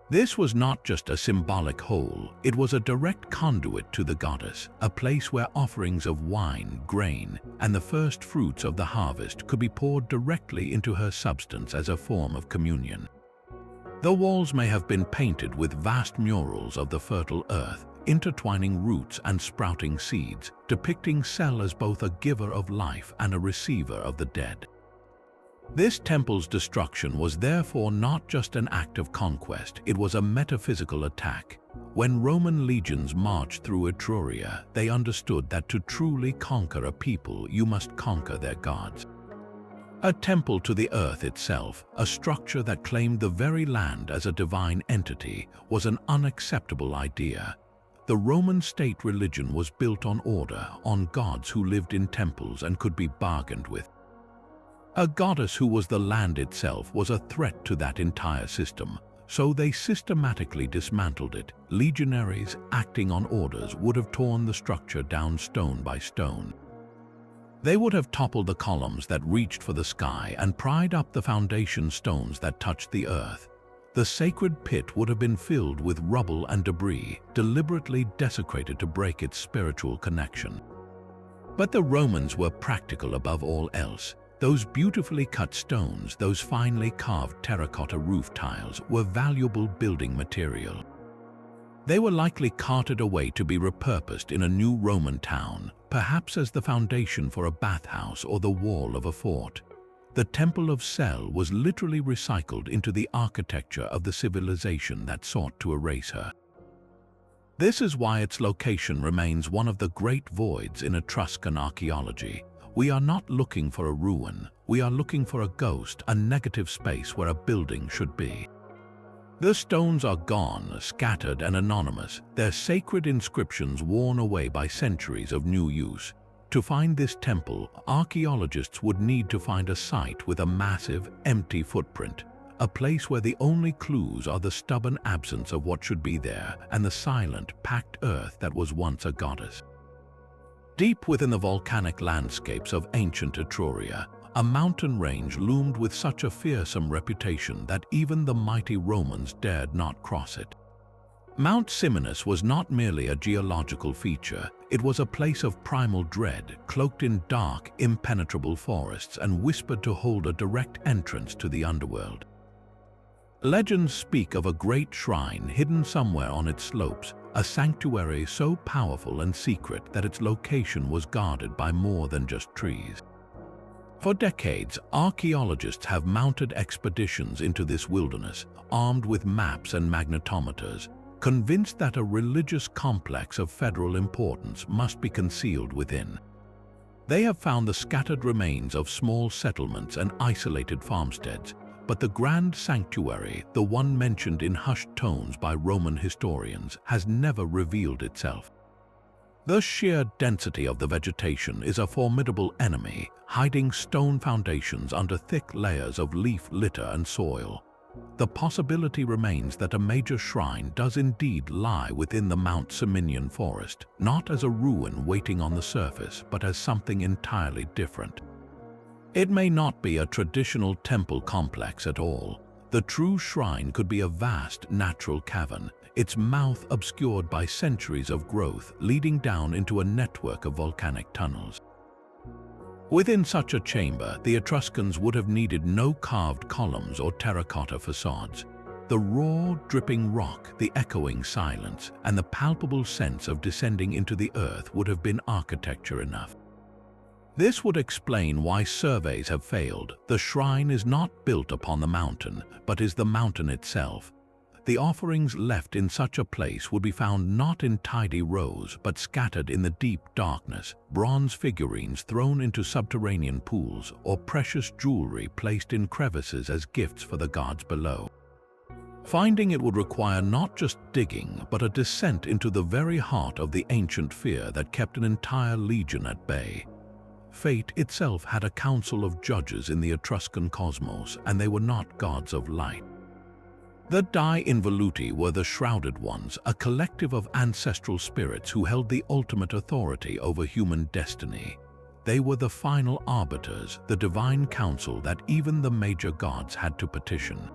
This was not just a symbolic hole, it was a direct conduit to the goddess, a place where offerings of wine, grain, and the first fruits of the harvest could be poured directly into her substance as a form of communion. The walls may have been painted with vast murals of the fertile earth, intertwining roots and sprouting seeds, depicting Sel as both a giver of life and a receiver of the dead. This temple's destruction was therefore not just an act of conquest, it was a metaphysical attack. When Roman legions marched through Etruria, they understood that to truly conquer a people, you must conquer their gods. A temple to the earth itself, a structure that claimed the very land as a divine entity, was an unacceptable idea. The Roman state religion was built on order, on gods who lived in temples and could be bargained with. A goddess who was the land itself was a threat to that entire system, so they systematically dismantled it. Legionaries, acting on orders, would have torn the structure down stone by stone. They would have toppled the columns that reached for the sky and pried up the foundation stones that touched the earth. The sacred pit would have been filled with rubble and debris, deliberately desecrated to break its spiritual connection. But the Romans were practical above all else. Those beautifully cut stones, those finely carved terracotta roof tiles, were valuable building material. They were likely carted away to be repurposed in a new Roman town, perhaps as the foundation for a bathhouse or the wall of a fort. The Temple of Sel was literally recycled into the architecture of the civilization that sought to erase her. This is why its location remains one of the great voids in Etruscan archaeology. We are not looking for a ruin, we are looking for a ghost, a negative space where a building should be. The stones are gone, scattered and anonymous, their sacred inscriptions worn away by centuries of new use. To find this temple, archaeologists would need to find a site with a massive, empty footprint, a place where the only clues are the stubborn absence of what should be there and the silent, packed earth that was once a goddess. Deep within the volcanic landscapes of ancient Etruria, a mountain range loomed with such a fearsome reputation that even the mighty Romans dared not cross it. Mount Siminus was not merely a geological feature, it was a place of primal dread, cloaked in dark, impenetrable forests and whispered to hold a direct entrance to the underworld. Legends speak of a great shrine hidden somewhere on its slopes, a sanctuary so powerful and secret that its location was guarded by more than just trees. For decades, archaeologists have mounted expeditions into this wilderness, armed with maps and magnetometers, convinced that a religious complex of federal importance must be concealed within. They have found the scattered remains of small settlements and isolated farmsteads, but the grand sanctuary, the one mentioned in hushed tones by Roman historians, has never revealed itself. The sheer density of the vegetation is a formidable enemy, hiding stone foundations under thick layers of leaf litter and soil. The possibility remains that a major shrine does indeed lie within the Mount Siminian forest, not as a ruin waiting on the surface, but as something entirely different. It may not be a traditional temple complex at all. The true shrine could be a vast natural cavern, its mouth obscured by centuries of growth leading down into a network of volcanic tunnels. Within such a chamber, the Etruscans would have needed no carved columns or terracotta facades. The raw, dripping rock, the echoing silence, and the palpable sense of descending into the earth would have been architecture enough. This would explain why surveys have failed. The shrine is not built upon the mountain, but is the mountain itself. The offerings left in such a place would be found not in tidy rows, but scattered in the deep darkness, bronze figurines thrown into subterranean pools, or precious jewelry placed in crevices as gifts for the gods below. Finding it would require not just digging, but a descent into the very heart of the ancient fear that kept an entire legion at bay. Fate itself had a council of judges in the Etruscan cosmos, and they were not gods of light. The Dei Involuti were the shrouded ones, a collective of ancestral spirits who held the ultimate authority over human destiny. They were the final arbiters, the divine council that even the major gods had to petition.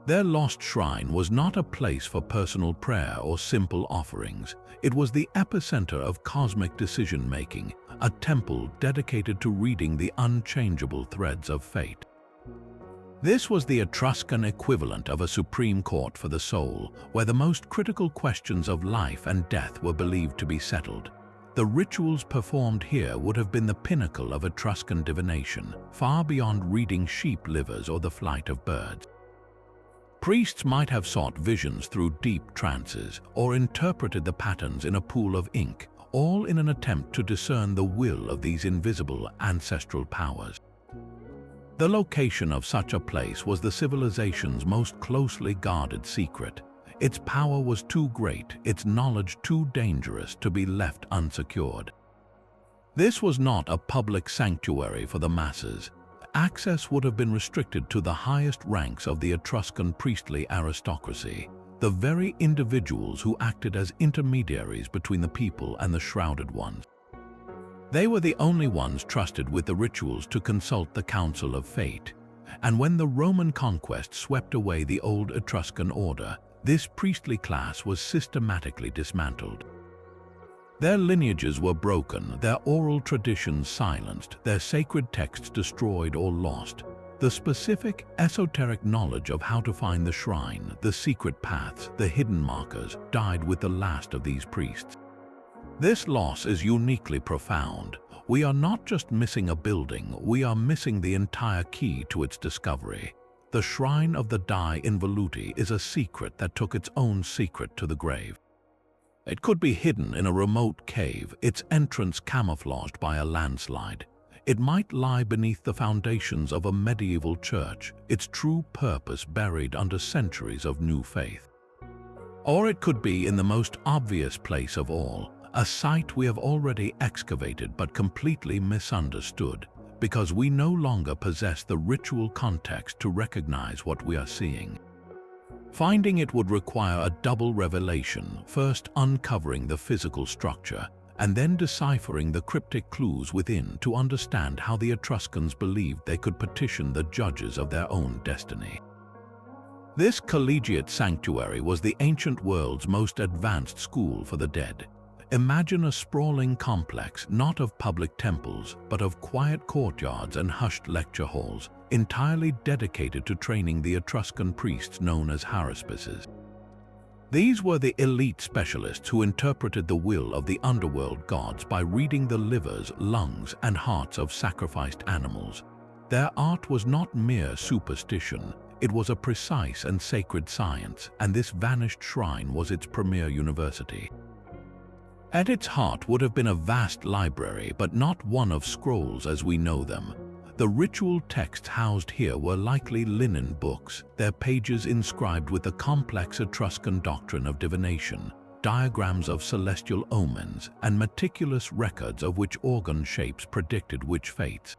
Their lost shrine was not a place for personal prayer or simple offerings. It was the epicenter of cosmic decision-making, a temple dedicated to reading the unchangeable threads of fate. This was the Etruscan equivalent of a supreme court for the soul, where the most critical questions of life and death were believed to be settled. The rituals performed here would have been the pinnacle of Etruscan divination, far beyond reading sheep livers or the flight of birds. Priests might have sought visions through deep trances, or interpreted the patterns in a pool of ink, all in an attempt to discern the will of these invisible ancestral powers. The location of such a place was the civilization's most closely guarded secret. Its power was too great, its knowledge too dangerous to be left unsecured. This was not a public sanctuary for the masses. access would have been restricted to the highest ranks of the Etruscan priestly aristocracy, the very individuals who acted as intermediaries between the people and the shrouded ones. They were the only ones trusted with the rituals to consult the Council of Fate, and when the Roman conquest swept away the old Etruscan order, this priestly class was systematically dismantled. Their lineages were broken, their oral traditions silenced, their sacred texts destroyed or lost. The specific, esoteric knowledge of how to find the shrine, the secret paths, the hidden markers, died with the last of these priests. This loss is uniquely profound. We are not just missing a building, we are missing the entire key to its discovery. The Shrine of the Die Involuti is a secret that took its own secret to the grave. It could be hidden in a remote cave, its entrance camouflaged by a landslide. It might lie beneath the foundations of a medieval church, its true purpose buried under centuries of new faith. Or it could be in the most obvious place of all, a site we have already excavated but completely misunderstood, because we no longer possess the ritual context to recognize what we are seeing. Finding it would require a double revelation, first uncovering the physical structure, and then deciphering the cryptic clues within to understand how the Etruscans believed they could petition the judges of their own destiny. This collegiate sanctuary was the ancient world's most advanced school for the dead. Imagine a sprawling complex not of public temples, but of quiet courtyards and hushed lecture halls, entirely dedicated to training the Etruscan priests known as haruspices. These were the elite specialists who interpreted the will of the underworld gods by reading the livers, lungs, and hearts of sacrificed animals. Their art was not mere superstition, it was a precise and sacred science, and this vanished shrine was its premier university. At its heart would have been a vast library, but not one of scrolls as we know them. The ritual texts housed here were likely linen books, their pages inscribed with the complex Etruscan doctrine of divination, diagrams of celestial omens, and meticulous records of which organ shapes predicted which fates.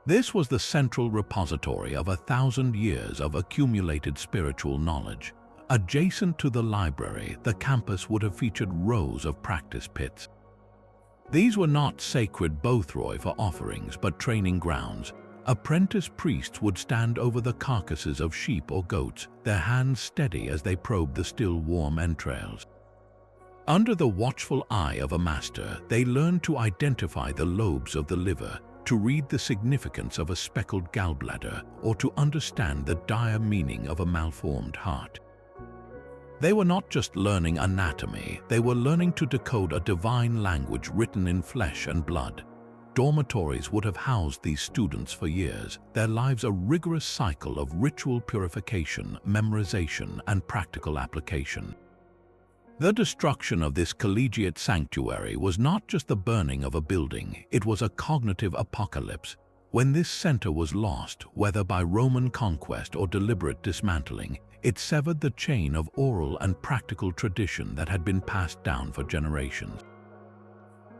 This was the central repository of 1,000 years of accumulated spiritual knowledge. Adjacent to the library, the campus would have featured rows of practice pits. These were not sacred Bothroi for offerings, but training grounds. Apprentice priests would stand over the carcasses of sheep or goats, their hands steady as they probed the still warm entrails. Under the watchful eye of a master, they learned to identify the lobes of the liver, to read the significance of a speckled gallbladder, or to understand the dire meaning of a malformed heart. They were not just learning anatomy, they were learning to decode a divine language written in flesh and blood. Dormitories would have housed these students for years, their lives a rigorous cycle of ritual purification, memorization, and practical application. The destruction of this collegiate sanctuary was not just the burning of a building, it was a cognitive apocalypse. When this center was lost, whether by Roman conquest or deliberate dismantling, it severed the chain of oral and practical tradition that had been passed down for generations.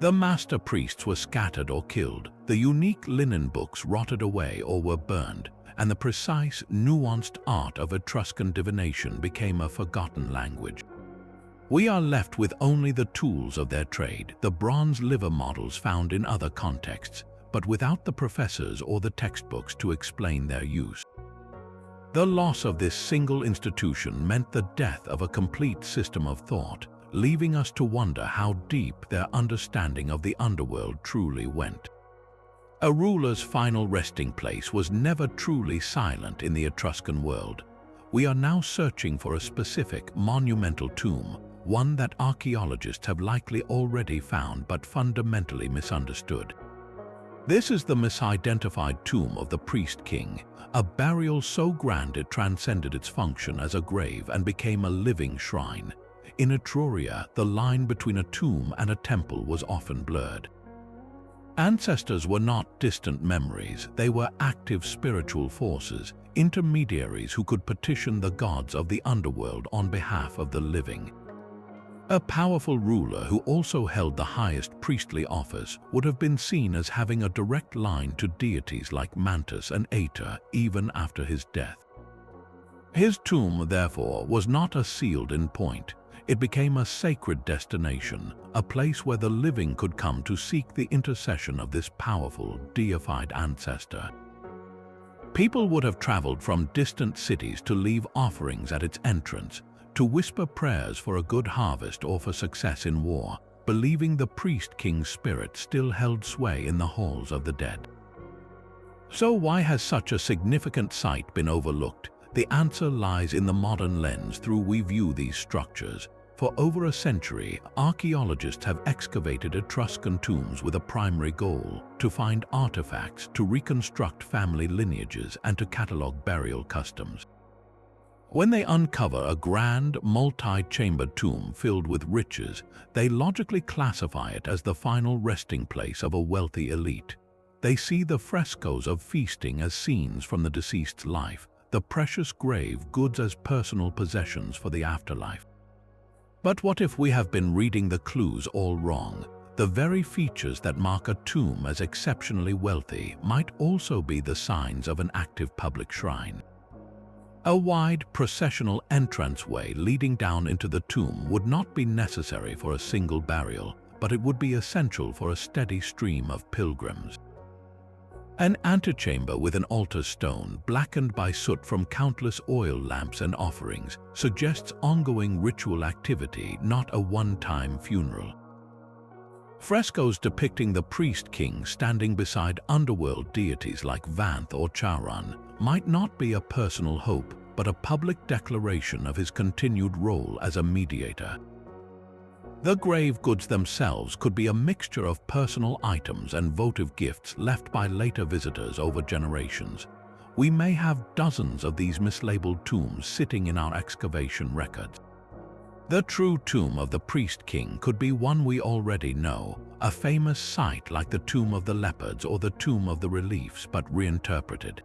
The master priests were scattered or killed, the unique linen books rotted away or were burned, and the precise, nuanced art of Etruscan divination became a forgotten language. We are left with only the tools of their trade, the bronze liver models found in other contexts, but without the professors or the textbooks to explain their use. The loss of this single institution meant the death of a complete system of thought, leaving us to wonder how deep their understanding of the underworld truly went. A ruler's final resting place was never truly silent in the Etruscan world. We are now searching for a specific, monumental tomb, one that archaeologists have likely already found but fundamentally misunderstood. This is the misidentified tomb of the priest king, a burial so grand it transcended its function as a grave and became a living shrine. In Etruria, the line between a tomb and a temple was often blurred. Ancestors were not distant memories, they were active spiritual forces, intermediaries who could petition the gods of the underworld on behalf of the living. A powerful ruler who also held the highest priestly office would have been seen as having a direct line to deities like Mantus and Ater even after his death. His tomb, therefore, was not a sealed-in point. It became a sacred destination, a place where the living could come to seek the intercession of this powerful, deified ancestor. People would have traveled from distant cities to leave offerings at its entrance, to whisper prayers for a good harvest or for success in war, believing the priest-king's spirit still held sway in the halls of the dead. So why has such a significant site been overlooked? The answer lies in the modern lens through we view these structures. For over a century, archaeologists have excavated Etruscan tombs with a primary goal: to find artifacts, to reconstruct family lineages, and to catalogue burial customs. When they uncover a grand, multi-chambered tomb filled with riches, they logically classify it as the final resting place of a wealthy elite. They see the frescoes of feasting as scenes from the deceased's life, the precious grave goods as personal possessions for the afterlife. But what if we have been reading the clues all wrong? The very features that mark a tomb as exceptionally wealthy might also be the signs of an active public shrine. A wide processional entranceway leading down into the tomb would not be necessary for a single burial, but it would be essential for a steady stream of pilgrims. An antechamber with an altar stone, blackened by soot from countless oil lamps and offerings, suggests ongoing ritual activity, not a one-time funeral. Frescoes depicting the priest-king standing beside underworld deities like Vanth or Charon might not be a personal hope, but a public declaration of his continued role as a mediator. The grave goods themselves could be a mixture of personal items and votive gifts left by later visitors over generations. We may have dozens of these mislabeled tombs sitting in our excavation records. The true tomb of the priest-king could be one we already know, a famous site like the Tomb of the Leopards or the Tomb of the Reliefs, but reinterpreted.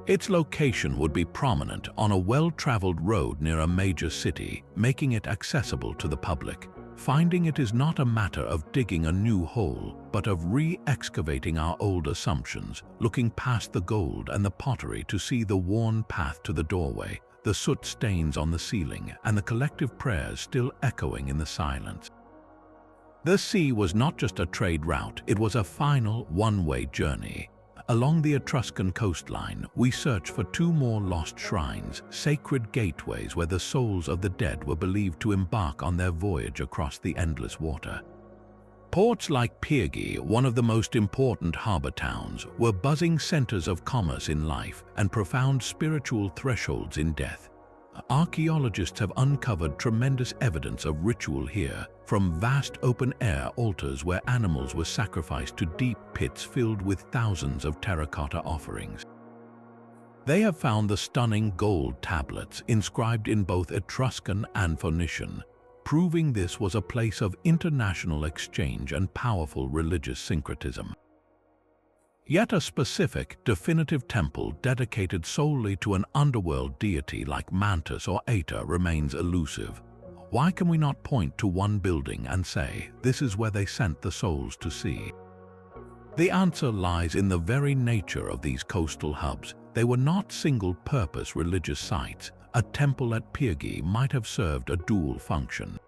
Its location would be prominent on a well-traveled road near a major city, making it accessible to the public. Finding it is not a matter of digging a new hole, but of re-excavating our old assumptions, looking past the gold and the pottery to see the worn path to the doorway, the soot stains on the ceiling, and the collective prayers still echoing in the silence. The sea was not just a trade route, it was a final, one-way journey. Along the Etruscan coastline, we search for two more lost shrines, sacred gateways where the souls of the dead were believed to embark on their voyage across the endless water. Ports like Pyrgi, one of the most important harbor towns, were buzzing centers of commerce in life and profound spiritual thresholds in death. Archaeologists have uncovered tremendous evidence of ritual here, from vast open-air altars where animals were sacrificed to deep pits filled with thousands of terracotta offerings. They have found the stunning gold tablets inscribed in both Etruscan and Phoenician, proving this was a place of international exchange and powerful religious syncretism. Yet a specific, definitive temple dedicated solely to an underworld deity like Mantus or Ater remains elusive. Why can we not point to one building and say, this is where they sent the souls to sea? The answer lies in the very nature of these coastal hubs. They were not single-purpose religious sites. A temple at Pyrgi might have served a dual function.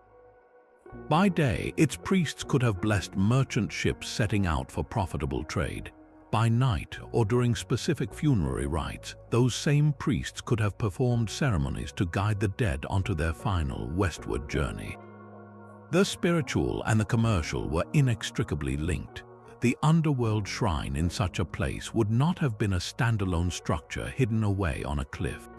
By day, its priests could have blessed merchant ships setting out for profitable trade. By night, or during specific funerary rites, those same priests could have performed ceremonies to guide the dead onto their final westward journey. The spiritual and the commercial were inextricably linked. The underworld shrine in such a place would not have been a standalone structure hidden away on a cliff.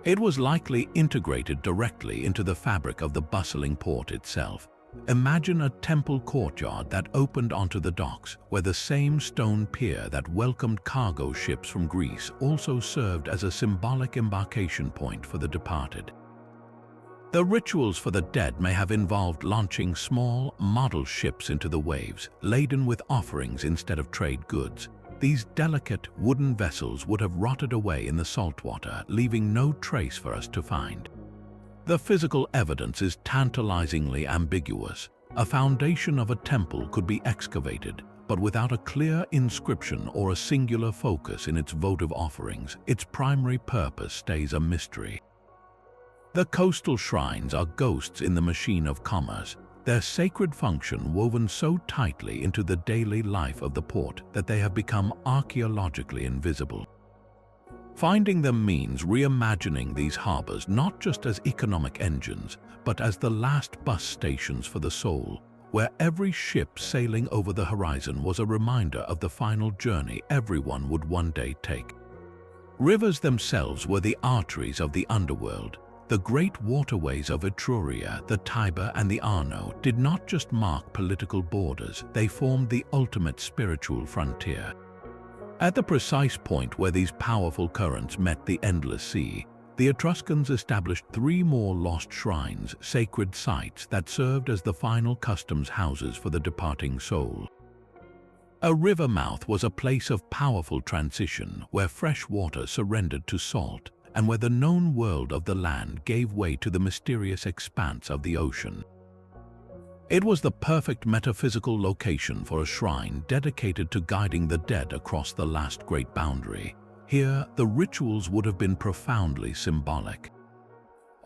It was likely integrated directly into the fabric of the bustling port itself. Imagine a temple courtyard that opened onto the docks, where the same stone pier that welcomed cargo ships from Greece also served as a symbolic embarkation point for the departed. The rituals for the dead may have involved launching small, model ships into the waves, laden with offerings instead of trade goods. These delicate wooden vessels would have rotted away in the saltwater, leaving no trace for us to find. The physical evidence is tantalizingly ambiguous. A foundation of a temple could be excavated, but without a clear inscription or a singular focus in its votive offerings, its primary purpose stays a mystery. The coastal shrines are ghosts in the machine of commerce, their sacred function woven so tightly into the daily life of the port that they have become archaeologically invisible. Finding them means reimagining these harbors not just as economic engines, but as the last bus stations for the soul, where every ship sailing over the horizon was a reminder of the final journey everyone would one day take. Rivers themselves were the arteries of the underworld. The great waterways of Etruria, the Tiber and the Arno did not just mark political borders, they formed the ultimate spiritual frontier. At the precise point where these powerful currents met the endless sea, the Etruscans established 3 more lost shrines, sacred sites that served as the final customs houses for the departing soul. A river mouth was a place of powerful transition where fresh water surrendered to salt and where the known world of the land gave way to the mysterious expanse of the ocean. It was the perfect metaphysical location for a shrine dedicated to guiding the dead across the last great boundary. Here, the rituals would have been profoundly symbolic.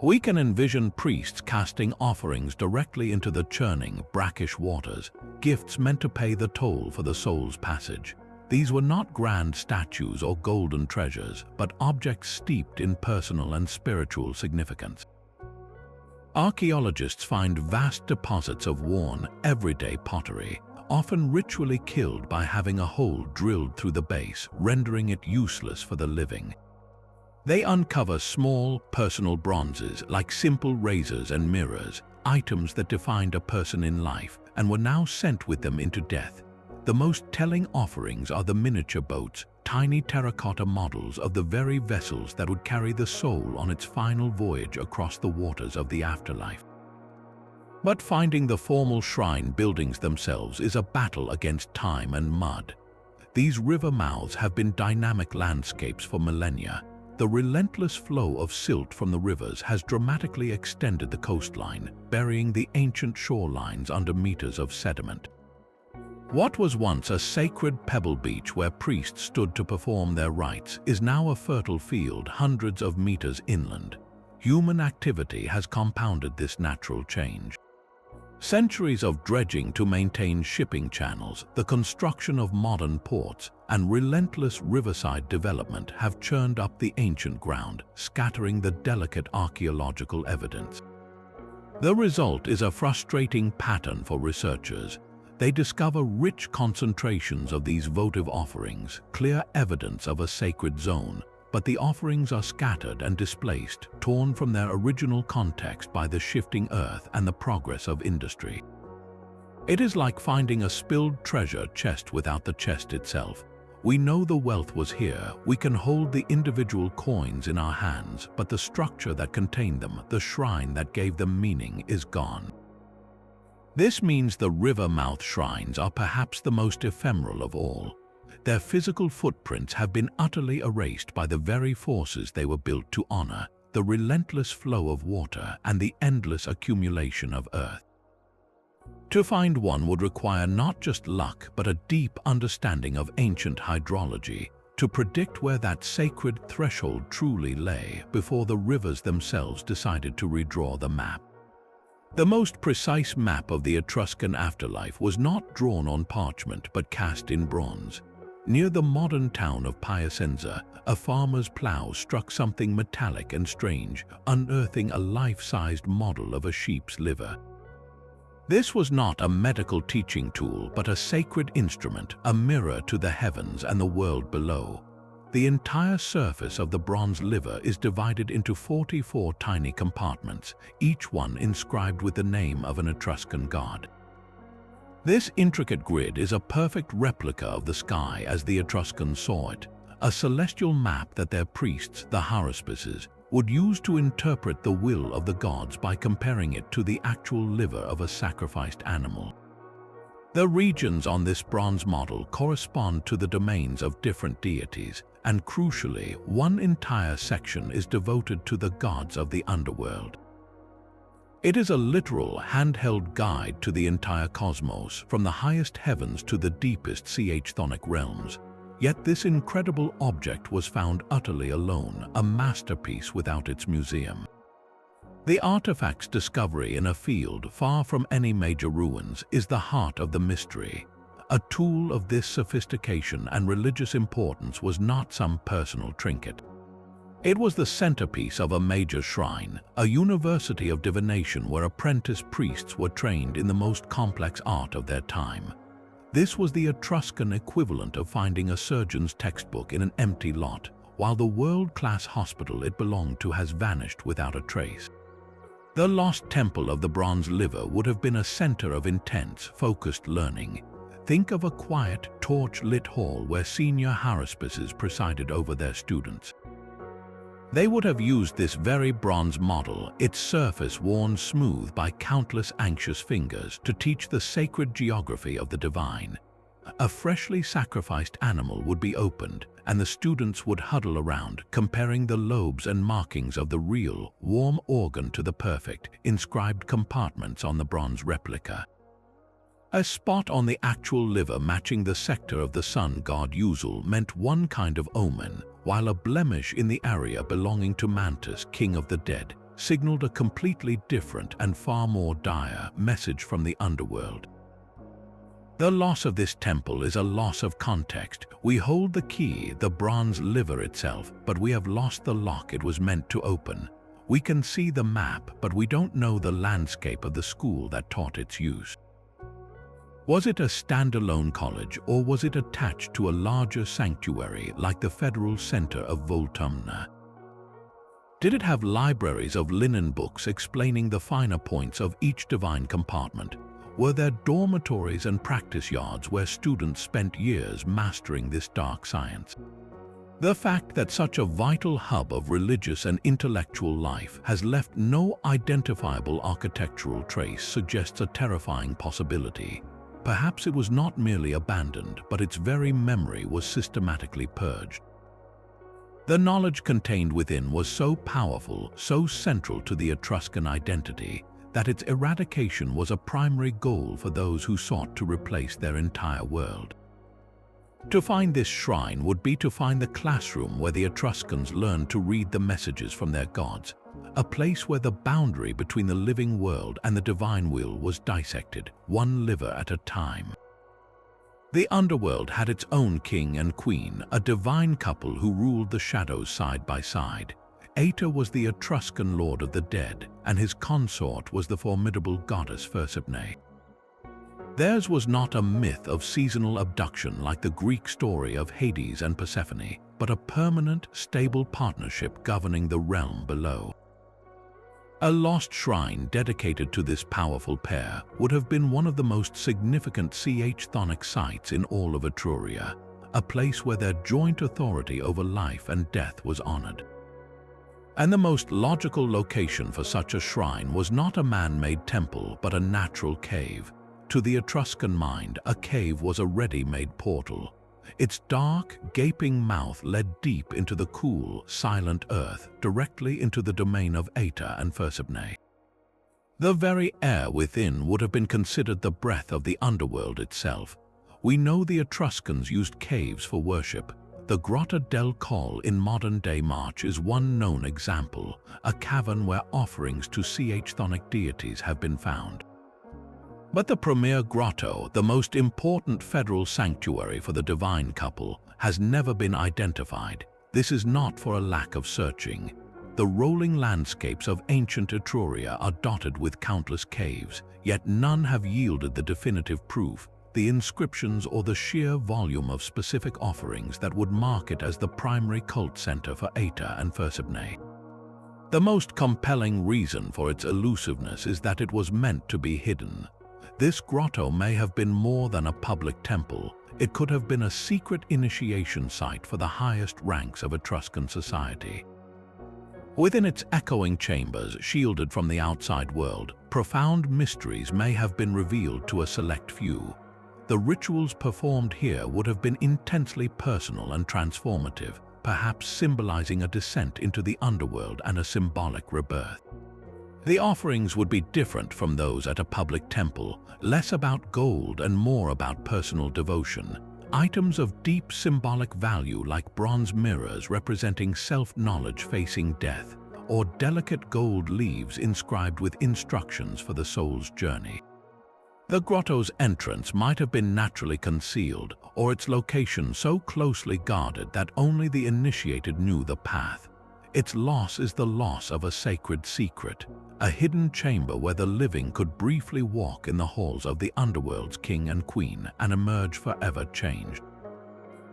We can envision priests casting offerings directly into the churning, brackish waters, gifts meant to pay the toll for the soul's passage. These were not grand statues or golden treasures, but objects steeped in personal and spiritual significance. Archaeologists find vast deposits of worn, everyday pottery, often ritually killed by having a hole drilled through the base, rendering it useless for the living. They uncover small, personal bronzes like simple razors and mirrors, items that defined a person in life and were now sent with them into death. The most telling offerings are the miniature boats, tiny terracotta models of the very vessels that would carry the soul on its final voyage across the waters of the afterlife. But finding the formal shrine buildings themselves is a battle against time and mud. These river mouths have been dynamic landscapes for millennia. The relentless flow of silt from the rivers has dramatically extended the coastline, burying the ancient shorelines under meters of sediment. What was once a sacred pebble beach where priests stood to perform their rites is now a fertile field hundreds of meters inland. Human activity has compounded this natural change. Centuries of dredging to maintain shipping channels, the construction of modern ports, and relentless riverside development have churned up the ancient ground, scattering the delicate archaeological evidence. The result is a frustrating pattern for researchers. They discover rich concentrations of these votive offerings, clear evidence of a sacred zone, but the offerings are scattered and displaced, torn from their original context by the shifting earth and the progress of industry. It is like finding a spilled treasure chest without the chest itself. We know the wealth was here, we can hold the individual coins in our hands, but the structure that contained them, the shrine that gave them meaning, is gone. This means the river mouth shrines are perhaps the most ephemeral of all. Their physical footprints have been utterly erased by the very forces they were built to honor, the relentless flow of water and the endless accumulation of earth. To find one would require not just luck but a deep understanding of ancient hydrology to predict where that sacred threshold truly lay before the rivers themselves decided to redraw the map. The most precise map of the Etruscan afterlife was not drawn on parchment but cast in bronze. Near the modern town of Piacenza, a farmer's plow struck something metallic and strange, unearthing a life-sized model of a sheep's liver. This was not a medical teaching tool but a sacred instrument, a mirror to the heavens and the world below. The entire surface of the bronze liver is divided into 44 tiny compartments, each one inscribed with the name of an Etruscan god. This intricate grid is a perfect replica of the sky as the Etruscans saw it, a celestial map that their priests, the haruspices, would use to interpret the will of the gods by comparing it to the actual liver of a sacrificed animal. The regions on this bronze model correspond to the domains of different deities, and crucially, one entire section is devoted to the gods of the underworld. It is a literal handheld guide to the entire cosmos, from the highest heavens to the deepest chthonic realms. Yet this incredible object was found utterly alone, a masterpiece without its museum. The artifact's discovery in a field far from any major ruins is the heart of the mystery. A tool of this sophistication and religious importance was not some personal trinket. It was the centerpiece of a major shrine, a university of divination where apprentice priests were trained in the most complex art of their time. This was the Etruscan equivalent of finding a surgeon's textbook in an empty lot, while the world-class hospital it belonged to has vanished without a trace. The lost temple of the bronze liver would have been a center of intense, focused learning. Think of a quiet, torch-lit hall where senior haruspices presided over their students. They would have used this very bronze model, its surface worn smooth by countless anxious fingers, to teach the sacred geography of the divine. A freshly sacrificed animal would be opened, and the students would huddle around, comparing the lobes and markings of the real, warm organ to the perfect, inscribed compartments on the bronze replica. A spot on the actual liver matching the sector of the sun god Usul meant one kind of omen, while a blemish in the area belonging to Mantus, king of the dead, signaled a completely different and far more dire message from the underworld. The loss of this temple is a loss of context. We hold the key, the bronze liver itself, but we have lost the lock it was meant to open. We can see the map, but we don't know the landscape of the school that taught its use. Was it a standalone college, or was it attached to a larger sanctuary like the Federal Center of Voltumna? Did it have libraries of linen books explaining the finer points of each divine compartment? Were there dormitories and practice yards where students spent years mastering this dark science? The fact that such a vital hub of religious and intellectual life has left no identifiable architectural trace suggests a terrifying possibility. Perhaps it was not merely abandoned, but its very memory was systematically purged. The knowledge contained within was so powerful, so central to the Etruscan identity, that its eradication was a primary goal for those who sought to replace their entire world. To find this shrine would be to find the classroom where the Etruscans learned to read the messages from their gods, a place where the boundary between the living world and the divine will was dissected, one liver at a time. The underworld had its own king and queen, a divine couple who ruled the shadows side by side. Ater was the Etruscan lord of the dead, and his consort was the formidable goddess Persephone. Theirs was not a myth of seasonal abduction like the Greek story of Hades and Persephone, but a permanent, stable partnership governing the realm below. A lost shrine dedicated to this powerful pair would have been one of the most significant chthonic sites in all of Etruria, a place where their joint authority over life and death was honored. And the most logical location for such a shrine was not a man-made temple, but a natural cave. To the Etruscan mind, a cave was a ready-made portal. Its dark, gaping mouth led deep into the cool, silent earth, directly into the domain of Ater and Persephone. The very air within would have been considered the breath of the underworld itself. We know the Etruscans used caves for worship. The Grotta del Colle in modern-day March is one known example, a cavern where offerings to chthonic deities have been found. But the premier grotto, the most important federal sanctuary for the divine couple, has never been identified. This is not for a lack of searching. The rolling landscapes of ancient Etruria are dotted with countless caves, yet none have yielded the definitive proof, the inscriptions or the sheer volume of specific offerings that would mark it as the primary cult center for Ater and Persephone. The most compelling reason for its elusiveness is that it was meant to be hidden. This grotto may have been more than a public temple. It could have been a secret initiation site for the highest ranks of Etruscan society. Within its echoing chambers, shielded from the outside world, profound mysteries may have been revealed to a select few. The rituals performed here would have been intensely personal and transformative, perhaps symbolizing a descent into the underworld and a symbolic rebirth. The offerings would be different from those at a public temple, less about gold and more about personal devotion. Items of deep symbolic value like bronze mirrors representing self-knowledge facing death, or delicate gold leaves inscribed with instructions for the soul's journey. The grotto's entrance might have been naturally concealed, or its location so closely guarded that only the initiated knew the path. Its loss is the loss of a sacred secret, a hidden chamber where the living could briefly walk in the halls of the underworld's king and queen and emerge forever changed.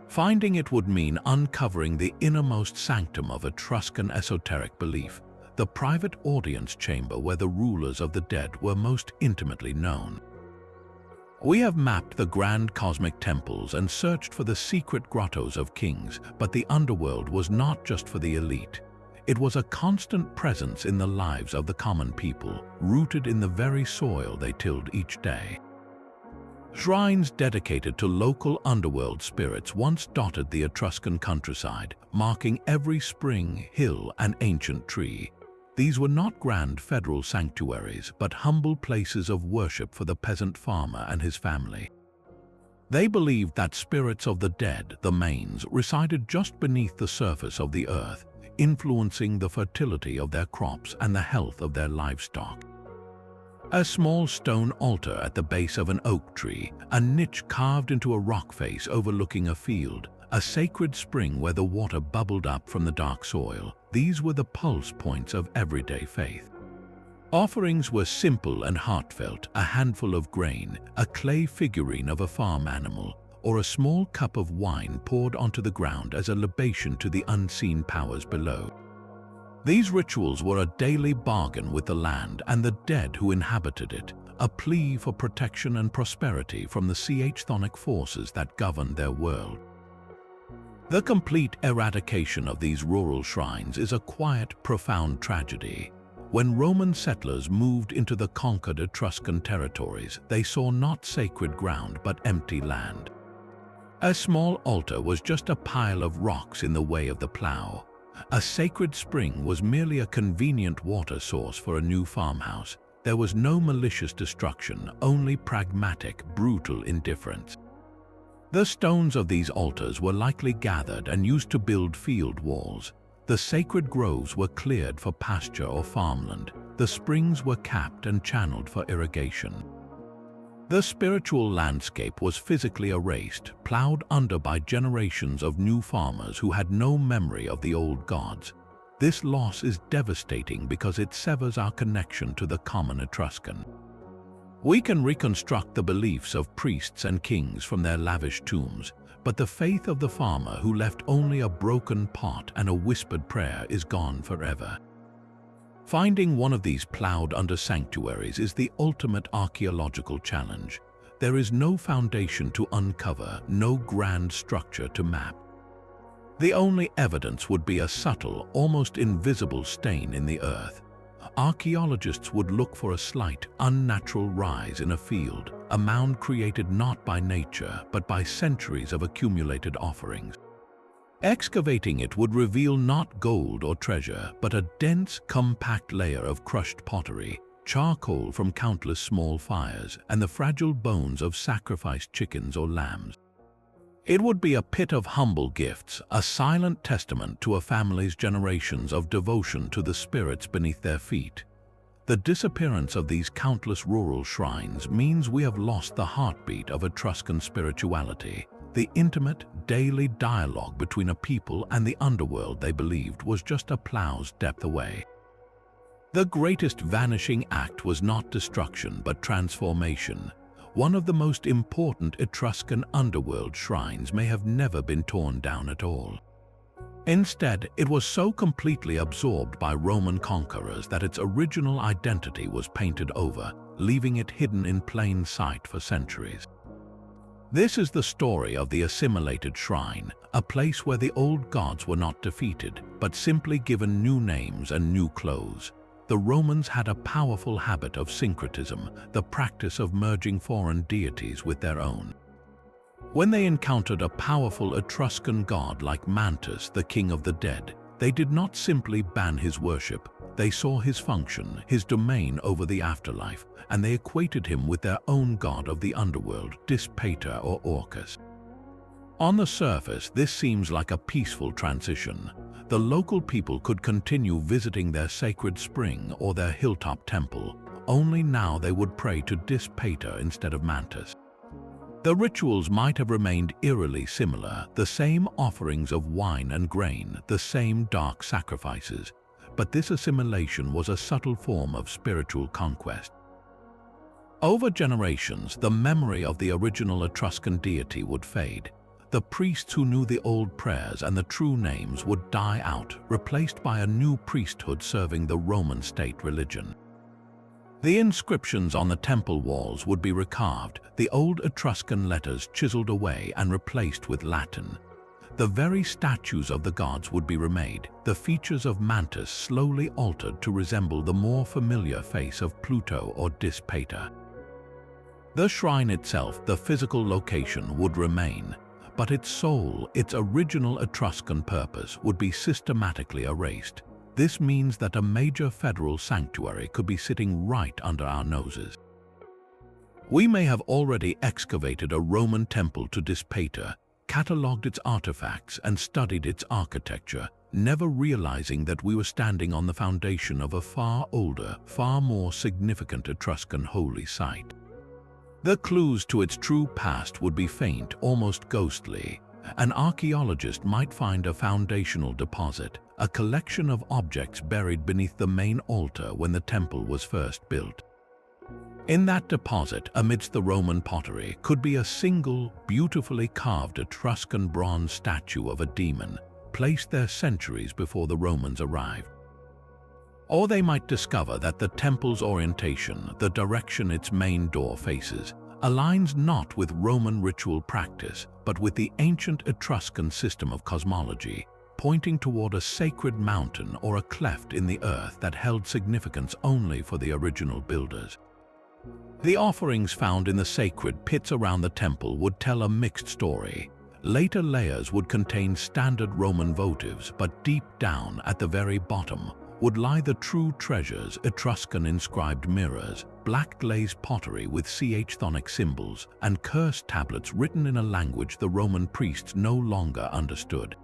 Finding it would mean uncovering the innermost sanctum of Etruscan esoteric belief, the private audience chamber where the rulers of the dead were most intimately known. We have mapped the grand cosmic temples and searched for the secret grottos of kings, but the underworld was not just for the elite. It was a constant presence in the lives of the common people, rooted in the very soil they tilled each day. Shrines dedicated to local underworld spirits once dotted the Etruscan countryside, marking every spring, hill, and ancient tree. These were not grand federal sanctuaries, but humble places of worship for the peasant farmer and his family. They believed that spirits of the dead, the manes, resided just beneath the surface of the earth, influencing the fertility of their crops and the health of their livestock. A small stone altar at the base of an oak tree, a niche carved into a rock face overlooking a field, a sacred spring where the water bubbled up from the dark soil. These were the pulse points of everyday faith. Offerings were simple and heartfelt: a handful of grain, a clay figurine of a farm animal, or a small cup of wine poured onto the ground as a libation to the unseen powers below. These rituals were a daily bargain with the land and the dead who inhabited it, a plea for protection and prosperity from the chthonic forces that governed their world. The complete eradication of these rural shrines is a quiet, profound tragedy. When Roman settlers moved into the conquered Etruscan territories, they saw not sacred ground but empty land. A small altar was just a pile of rocks in the way of the plow. A sacred spring was merely a convenient water source for a new farmhouse. There was no malicious destruction, only pragmatic, brutal indifference. The stones of these altars were likely gathered and used to build field walls. The sacred groves were cleared for pasture or farmland. The springs were capped and channeled for irrigation. The spiritual landscape was physically erased, plowed under by generations of new farmers who had no memory of the old gods. This loss is devastating because it severs our connection to the common Etruscan. We can reconstruct the beliefs of priests and kings from their lavish tombs, but the faith of the farmer who left only a broken pot and a whispered prayer is gone forever. Finding one of these plowed-under sanctuaries is the ultimate archaeological challenge. There is no foundation to uncover, no grand structure to map. The only evidence would be a subtle, almost invisible stain in the earth. Archaeologists would look for a slight, unnatural rise in a field, a mound created not by nature, but by centuries of accumulated offerings. Excavating it would reveal not gold or treasure, but a dense, compact layer of crushed pottery, charcoal from countless small fires, and the fragile bones of sacrificed chickens or lambs. It would be a pit of humble gifts, a silent testament to a family's generations of devotion to the spirits beneath their feet. The disappearance of these countless rural shrines means we have lost the heartbeat of Etruscan spirituality, the intimate, daily dialogue between a people and the underworld they believed was just a plow's depth away. The greatest vanishing act was not destruction but transformation. One of the most important Etruscan underworld shrines may have never been torn down at all. Instead, it was so completely absorbed by Roman conquerors that its original identity was painted over, leaving it hidden in plain sight for centuries. This is the story of the assimilated shrine, a place where the old gods were not defeated, but simply given new names and new clothes. The Romans had a powerful habit of syncretism, the practice of merging foreign deities with their own. When they encountered a powerful Etruscan god like Mantus, the king of the dead, they did not simply ban his worship, They saw his function, his domain over the afterlife, and they equated him with their own god of the underworld, Dispater or Orcus. On the surface, this seems like a peaceful transition. The local people could continue visiting their sacred spring or their hilltop temple, only now they would pray to Dispater instead of Mantis. The rituals might have remained eerily similar, the same offerings of wine and grain, the same dark sacrifices, but this assimilation was a subtle form of spiritual conquest. Over generations, the memory of the original Etruscan deity would fade. The priests who knew the old prayers and the true names would die out, replaced by a new priesthood serving the Roman state religion. The inscriptions on the temple walls would be recarved, the old Etruscan letters chiseled away and replaced with Latin. The very statues of the gods would be remade, the features of Mantis slowly altered to resemble the more familiar face of Pluto or Dispater. The shrine itself, the physical location, would remain, but its soul, its original Etruscan purpose, would be systematically erased. This means that a major federal sanctuary could be sitting right under our noses. We may have already excavated a Roman temple to Dispater, catalogued its artifacts and studied its architecture, never realizing that we were standing on the foundation of a far older, far more significant Etruscan holy site. The clues to its true past would be faint, almost ghostly. An archaeologist might find a foundational deposit, a collection of objects buried beneath the main altar when the temple was first built. In that deposit, amidst the Roman pottery, could be a single, beautifully carved Etruscan bronze statue of a demon, placed there centuries before the Romans arrived. Or they might discover that the temple's orientation, the direction its main door faces, aligns not with Roman ritual practice, but with the ancient Etruscan system of cosmology, pointing toward a sacred mountain or a cleft in the earth that held significance only for the original builders. The offerings found in the sacred pits around the temple would tell a mixed story. Later layers would contain standard Roman votives, but deep down at the very bottom would lie the true treasures: Etruscan inscribed mirrors, black glazed pottery with chthonic symbols, and curse tablets written in a language the Roman priests no longer understood.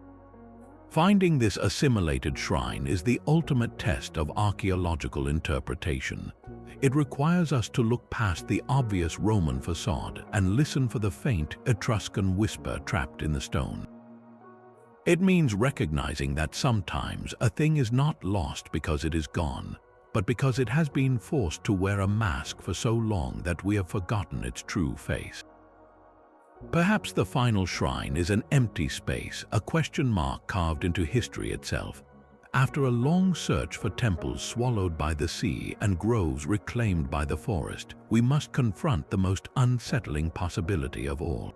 Finding this assimilated shrine is the ultimate test of archaeological interpretation. It requires us to look past the obvious Roman facade and listen for the faint Etruscan whisper trapped in the stone. It means recognizing that sometimes a thing is not lost because it is gone, but because it has been forced to wear a mask for so long that we have forgotten its true face. Perhaps the final shrine is an empty space, a question mark carved into history itself. After a long search for temples swallowed by the sea and groves reclaimed by the forest, we must confront the most unsettling possibility of all.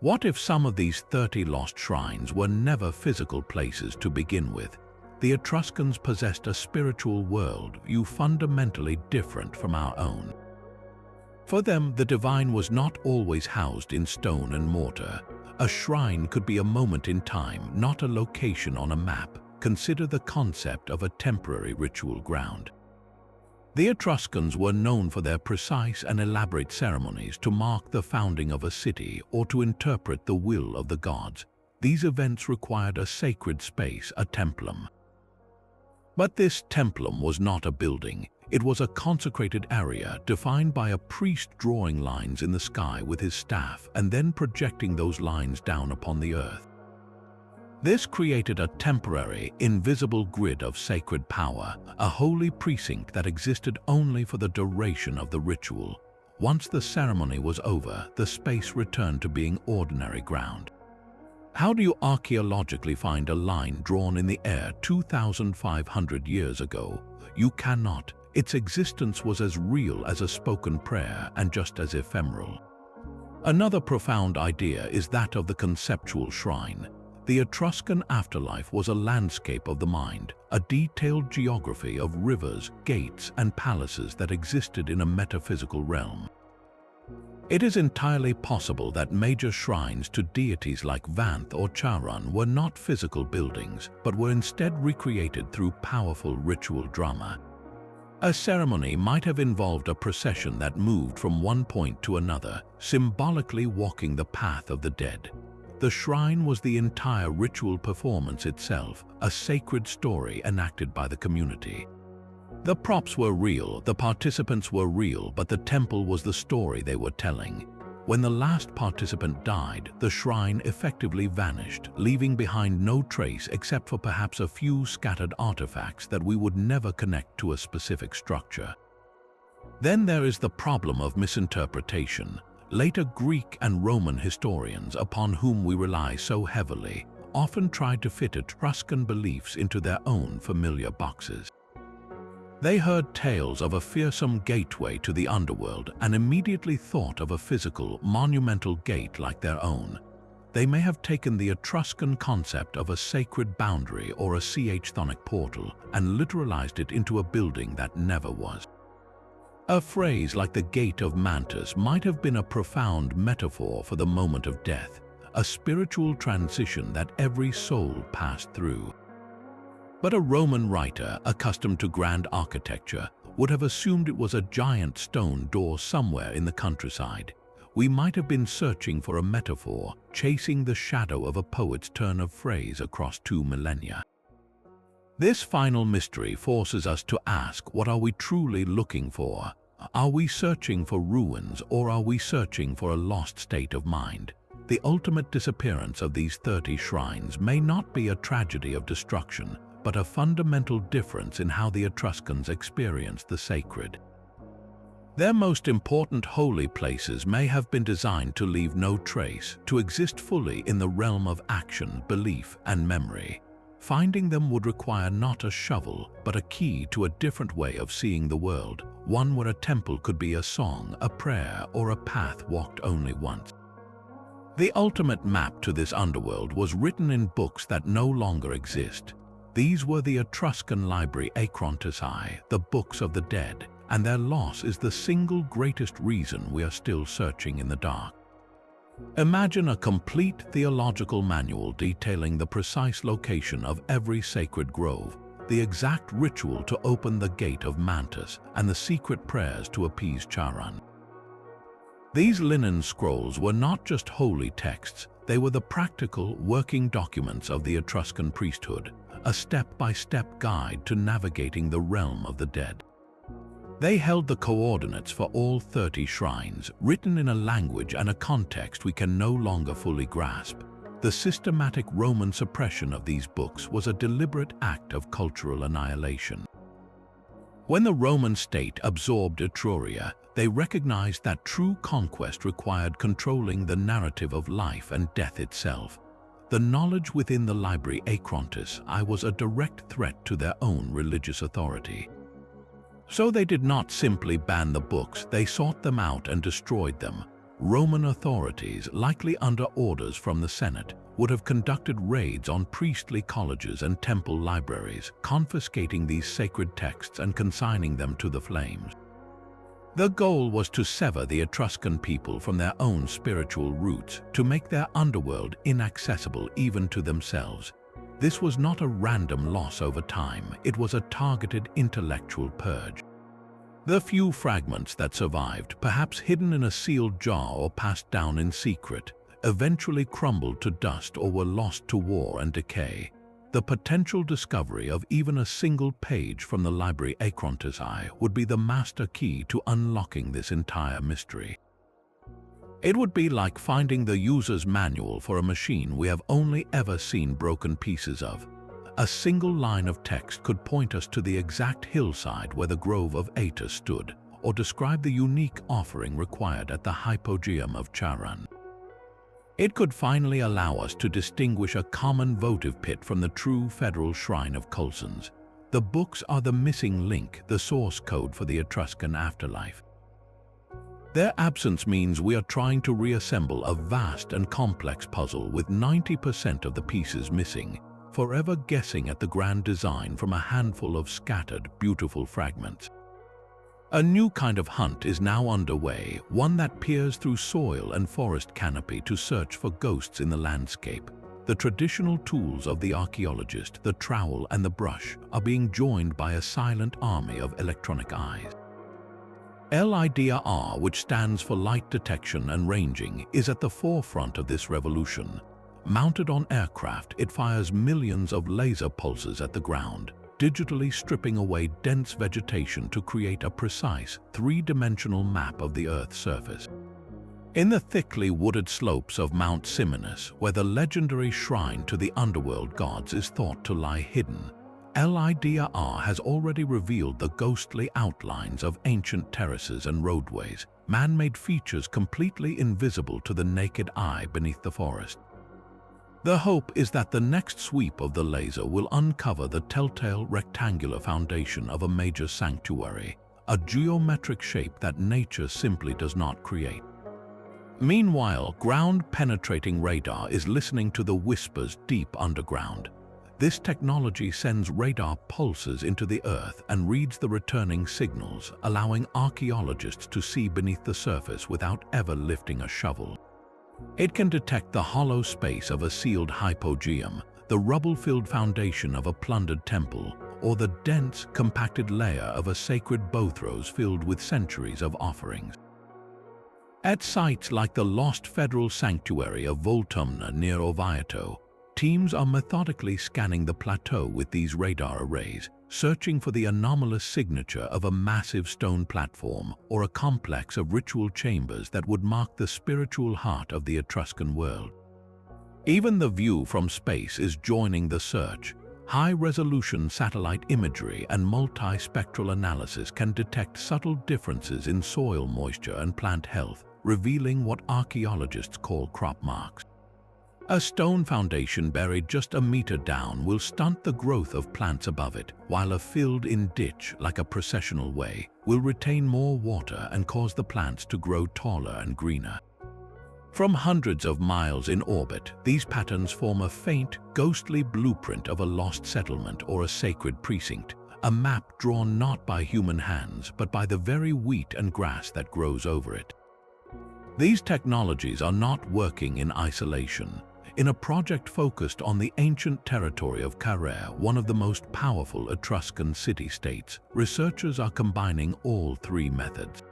What if some of these 30 lost shrines were never physical places to begin with? The Etruscans possessed a spiritual worldview fundamentally different from our own. For them, the divine was not always housed in stone and mortar. A shrine could be a moment in time, not a location on a map. Consider the concept of a temporary ritual ground. The Etruscans were known for their precise and elaborate ceremonies to mark the founding of a city or to interpret the will of the gods. These events required a sacred space, a templum. But this templum was not a building. It was a consecrated area defined by a priest drawing lines in the sky with his staff and then projecting those lines down upon the earth. This created a temporary, invisible grid of sacred power, a holy precinct that existed only for the duration of the ritual. Once the ceremony was over, the space returned to being ordinary ground. How do you archaeologically find a line drawn in the air 2,500 years ago? You cannot. Its existence was as real as a spoken prayer and just as ephemeral. Another profound idea is that of the conceptual shrine. The Etruscan afterlife was a landscape of the mind, a detailed geography of rivers, gates, and palaces that existed in a metaphysical realm. It is entirely possible that major shrines to deities like Vanth or Charon were not physical buildings, but were instead recreated through powerful ritual drama. A ceremony might have involved a procession that moved from one point to another, symbolically walking the path of the dead. The shrine was the entire ritual performance itself, a sacred story enacted by the community. The props were real, the participants were real, but the temple was the story they were telling. When the last participant died, the shrine effectively vanished, leaving behind no trace except for perhaps a few scattered artifacts that we would never connect to a specific structure. Then there is the problem of misinterpretation. Later Greek and Roman historians, upon whom we rely so heavily, often tried to fit Etruscan beliefs into their own familiar boxes. They heard tales of a fearsome gateway to the underworld and immediately thought of a physical, monumental gate like their own. They may have taken the Etruscan concept of a sacred boundary or a chthonic portal and literalized it into a building that never was. A phrase like the Gate of Mantus might have been a profound metaphor for the moment of death, a spiritual transition that every soul passed through. But a Roman writer, accustomed to grand architecture, would have assumed it was a giant stone door somewhere in the countryside. We might have been searching for a metaphor, chasing the shadow of a poet's turn of phrase across 2 millennia. This final mystery forces us to ask, what are we truly looking for? Are we searching for ruins, or are we searching for a lost state of mind? The ultimate disappearance of these 30 shrines may not be a tragedy of destruction, but a fundamental difference in how the Etruscans experienced the sacred. Their most important holy places may have been designed to leave no trace, to exist fully in the realm of action, belief, and memory. Finding them would require not a shovel, but a key to a different way of seeing the world, one where a temple could be a song, a prayer, or a path walked only once. The ultimate map to this underworld was written in books that no longer exist. These were the Etruscan library Acrontici, the books of the dead, and their loss is the single greatest reason we are still searching in the dark. Imagine a complete theological manual detailing the precise location of every sacred grove, the exact ritual to open the Gate of Mantus, and the secret prayers to appease Charon. These linen scrolls were not just holy texts, they were the practical, working documents of the Etruscan priesthood, a step-by-step guide to navigating the realm of the dead. They held the coordinates for all 30 shrines, written in a language and a context we can no longer fully grasp. The systematic Roman suppression of these books was a deliberate act of cultural annihilation. When the Roman state absorbed Etruria, they recognized that true conquest required controlling the narrative of life and death itself. The knowledge within the library Acrontici was a direct threat to their own religious authority. So they did not simply ban the books, they sought them out and destroyed them. Roman authorities, likely under orders from the Senate, would have conducted raids on priestly colleges and temple libraries, confiscating these sacred texts and consigning them to the flames. The goal was to sever the Etruscan people from their own spiritual roots, to make their underworld inaccessible even to themselves. This was not a random loss over time, it was a targeted intellectual purge. The few fragments that survived, perhaps hidden in a sealed jar or passed down in secret, eventually crumbled to dust or were lost to war and decay. The potential discovery of even a single page from the library Acrontici would be the master key to unlocking this entire mystery. It would be like finding the user's manual for a machine we have only ever seen broken pieces of. A single line of text could point us to the exact hillside where the grove of Aeta stood, or describe the unique offering required at the hypogeum of Charon. It could finally allow us to distinguish a common votive pit from the true federal shrine of Colsons. The books are the missing link, the source code for the Etruscan afterlife. Their absence means we are trying to reassemble a vast and complex puzzle with 90% of the pieces missing, forever guessing at the grand design from a handful of scattered, beautiful fragments. A new kind of hunt is now underway, one that peers through soil and forest canopy to search for ghosts in the landscape. The traditional tools of the archaeologist, the trowel and the brush, are being joined by a silent army of electronic eyes. LIDAR, which stands for light detection and ranging, is at the forefront of this revolution. Mounted on aircraft, it fires millions of laser pulses at the ground, digitally stripping away dense vegetation to create a precise, three-dimensional map of the Earth's surface. In the thickly wooded slopes of Mount Simonus, where the legendary shrine to the underworld gods is thought to lie hidden, LIDAR has already revealed the ghostly outlines of ancient terraces and roadways, man-made features completely invisible to the naked eye beneath the forest. The hope is that the next sweep of the laser will uncover the telltale rectangular foundation of a major sanctuary, a geometric shape that nature simply does not create. Meanwhile, ground-penetrating radar is listening to the whispers deep underground. This technology sends radar pulses into the Earth and reads the returning signals, allowing archaeologists to see beneath the surface without ever lifting a shovel. It can detect the hollow space of a sealed hypogeum, the rubble-filled foundation of a plundered temple, or the dense, compacted layer of a sacred bothros filled with centuries of offerings. At sites like the lost federal sanctuary of Voltumna near Orvieto, teams are methodically scanning the plateau with these radar arrays, searching for the anomalous signature of a massive stone platform or a complex of ritual chambers that would mark the spiritual heart of the Etruscan world. Even the view from space is joining the search. High-resolution satellite imagery and multi-spectral analysis can detect subtle differences in soil moisture and plant health, revealing what archaeologists call crop marks. A stone foundation buried just a meter down will stunt the growth of plants above it, while a filled-in ditch, like a processional way, will retain more water and cause the plants to grow taller and greener. From hundreds of miles in orbit, these patterns form a faint, ghostly blueprint of a lost settlement or a sacred precinct, a map drawn not by human hands but by the very wheat and grass that grows over it. These technologies are not working in isolation. In a project focused on the ancient territory of Caere, one of the most powerful Etruscan city-states, researchers are combining all three methods.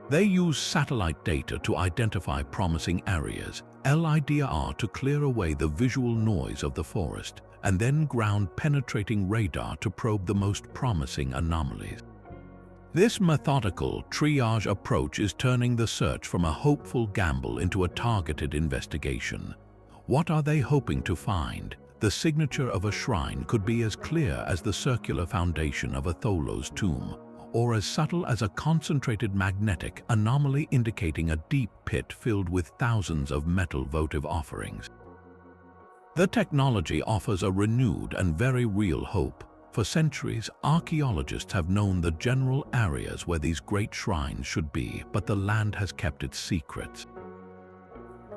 They use satellite data to identify promising areas, LIDAR to clear away the visual noise of the forest, and then ground-penetrating radar to probe the most promising anomalies. This methodical triage approach is turning the search from a hopeful gamble into a targeted investigation. What are they hoping to find? The signature of a shrine could be as clear as the circular foundation of a Tholos tomb, or as subtle as a concentrated magnetic anomaly indicating a deep pit filled with thousands of metal votive offerings. The technology offers a renewed and very real hope. For centuries, archaeologists have known the general areas where these great shrines should be, but the land has kept its secrets.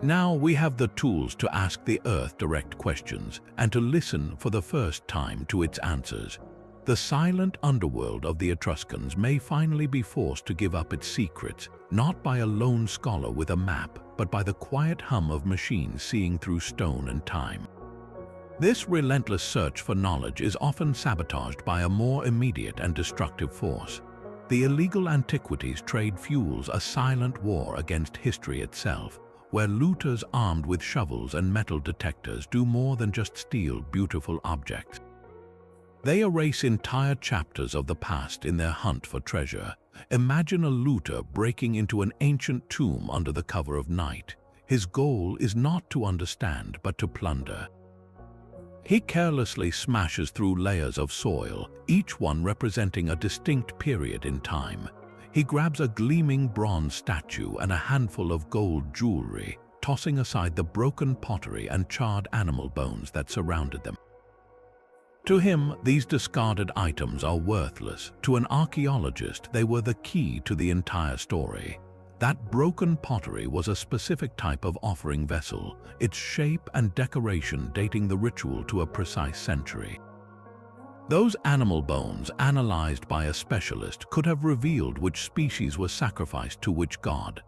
Now we have the tools to ask the Earth direct questions and to listen for the first time to its answers. The silent underworld of the Etruscans may finally be forced to give up its secrets, not by a lone scholar with a map, but by the quiet hum of machines seeing through stone and time. This relentless search for knowledge is often sabotaged by a more immediate and destructive force. The illegal antiquities trade fuels a silent war against history itself, where looters armed with shovels and metal detectors do more than just steal beautiful objects. They erase entire chapters of the past in their hunt for treasure. Imagine a looter breaking into an ancient tomb under the cover of night. His goal is not to understand, but to plunder. He carelessly smashes through layers of soil, each one representing a distinct period in time. He grabs a gleaming bronze statue and a handful of gold jewelry, tossing aside the broken pottery and charred animal bones that surrounded them. To him, these discarded items are worthless. To an archaeologist, they were the key to the entire story. That broken pottery was a specific type of offering vessel, its shape and decoration dating the ritual to a precise century. Those animal bones, analyzed by a specialist, could have revealed which species was sacrificed to which god.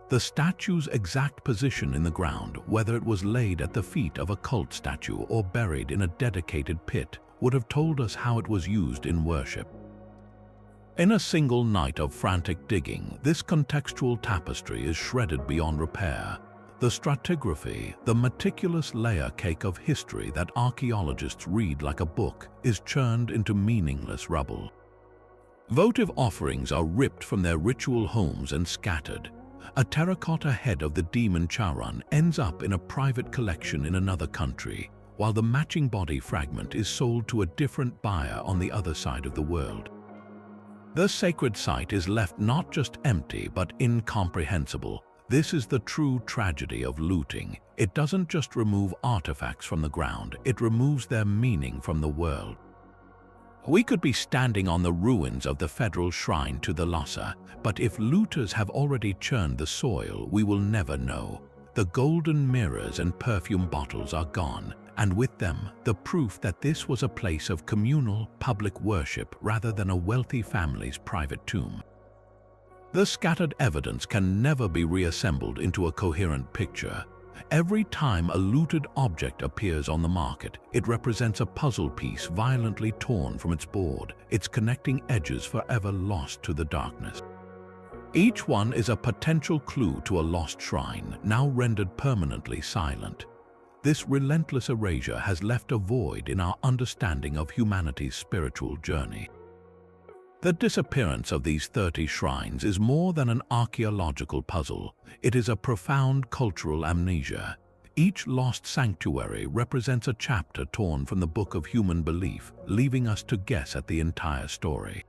The statue's exact position in the ground, whether it was laid at the feet of a cult statue or buried in a dedicated pit, would have told us how it was used in worship. In a single night of frantic digging, this contextual tapestry is shredded beyond repair. The stratigraphy, the meticulous layer cake of history that archaeologists read like a book, is churned into meaningless rubble. Votive offerings are ripped from their ritual homes and scattered. A terracotta head of the demon Charon ends up in a private collection in another country, while the matching body fragment is sold to a different buyer on the other side of the world. The sacred site is left not just empty but incomprehensible. This is the true tragedy of looting. It doesn't just remove artifacts from the ground, it removes their meaning from the world. We could be standing on the ruins of the federal shrine to the Lhasa, but if looters have already churned the soil, we will never know. The golden mirrors and perfume bottles are gone, and with them, the proof that this was a place of communal, public worship rather than a wealthy family's private tomb. The scattered evidence can never be reassembled into a coherent picture. Every time a looted object appears on the market, it represents a puzzle piece violently torn from its board, its connecting edges forever lost to the darkness. Each one is a potential clue to a lost shrine, now rendered permanently silent. This relentless erasure has left a void in our understanding of humanity's spiritual journey. The disappearance of these 30 shrines is more than an archaeological puzzle. It is a profound cultural amnesia. Each lost sanctuary represents a chapter torn from the book of human belief, leaving us to guess at the entire story.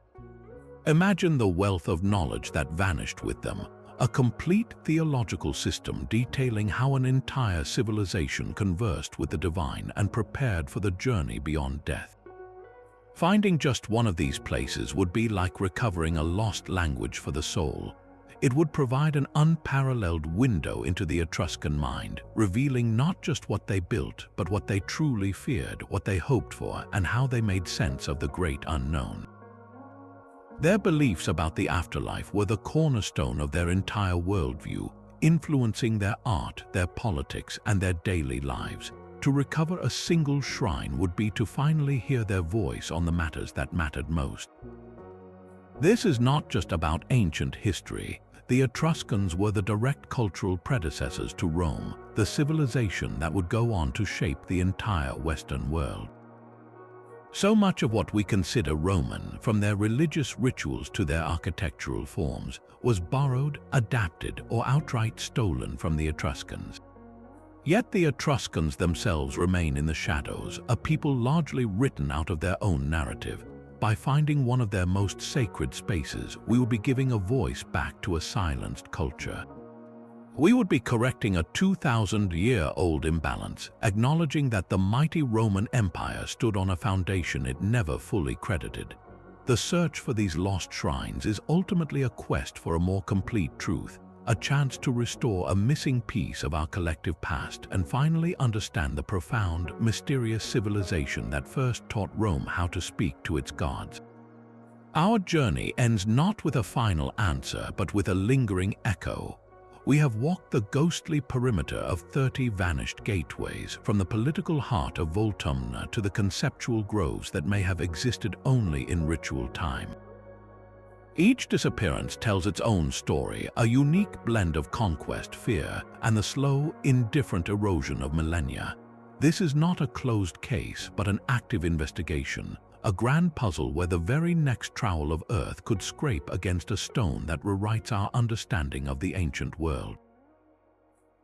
Imagine the wealth of knowledge that vanished with them, a complete theological system detailing how an entire civilization conversed with the divine and prepared for the journey beyond death. Finding just one of these places would be like recovering a lost language for the soul. It would provide an unparalleled window into the Etruscan mind, revealing not just what they built, but what they truly feared, what they hoped for, and how they made sense of the great unknown. Their beliefs about the afterlife were the cornerstone of their entire worldview, influencing their art, their politics, and their daily lives. To recover a single shrine would be to finally hear their voice on the matters that mattered most. This is not just about ancient history. The Etruscans were the direct cultural predecessors to Rome, the civilization that would go on to shape the entire Western world. So much of what we consider Roman, from their religious rituals to their architectural forms, was borrowed, adapted, or outright stolen from the Etruscans. Yet the Etruscans themselves remain in the shadows, a people largely written out of their own narrative. By finding one of their most sacred spaces, we would be giving a voice back to a silenced culture. We would be correcting a 2,000-year-old imbalance, acknowledging that the mighty Roman Empire stood on a foundation it never fully credited. The search for these lost shrines is ultimately a quest for a more complete truth, a chance to restore a missing piece of our collective past and finally understand the profound, mysterious civilization that first taught Rome how to speak to its gods. Our journey ends not with a final answer, but with a lingering echo. We have walked the ghostly perimeter of 30 vanished gateways, from the political heart of Voltumna to the conceptual groves that may have existed only in ritual time. Each disappearance tells its own story, a unique blend of conquest, fear, and the slow, indifferent erosion of millennia. This is not a closed case, but an active investigation, a grand puzzle where the very next trowel of earth could scrape against a stone that rewrites our understanding of the ancient world.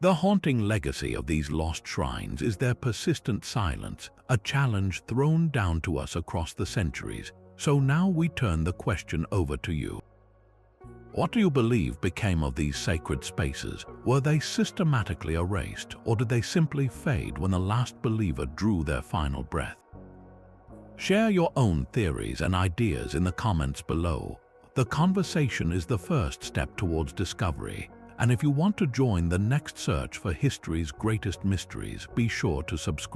The haunting legacy of these lost shrines is their persistent silence, a challenge thrown down to us across the centuries. So now we turn the question over to you. What do you believe became of these sacred spaces? Were they systematically erased, or did they simply fade when the last believer drew their final breath? Share your own theories and ideas in the comments below. The conversation is the first step towards discovery, and if you want to join the next search for history's greatest mysteries, be sure to subscribe.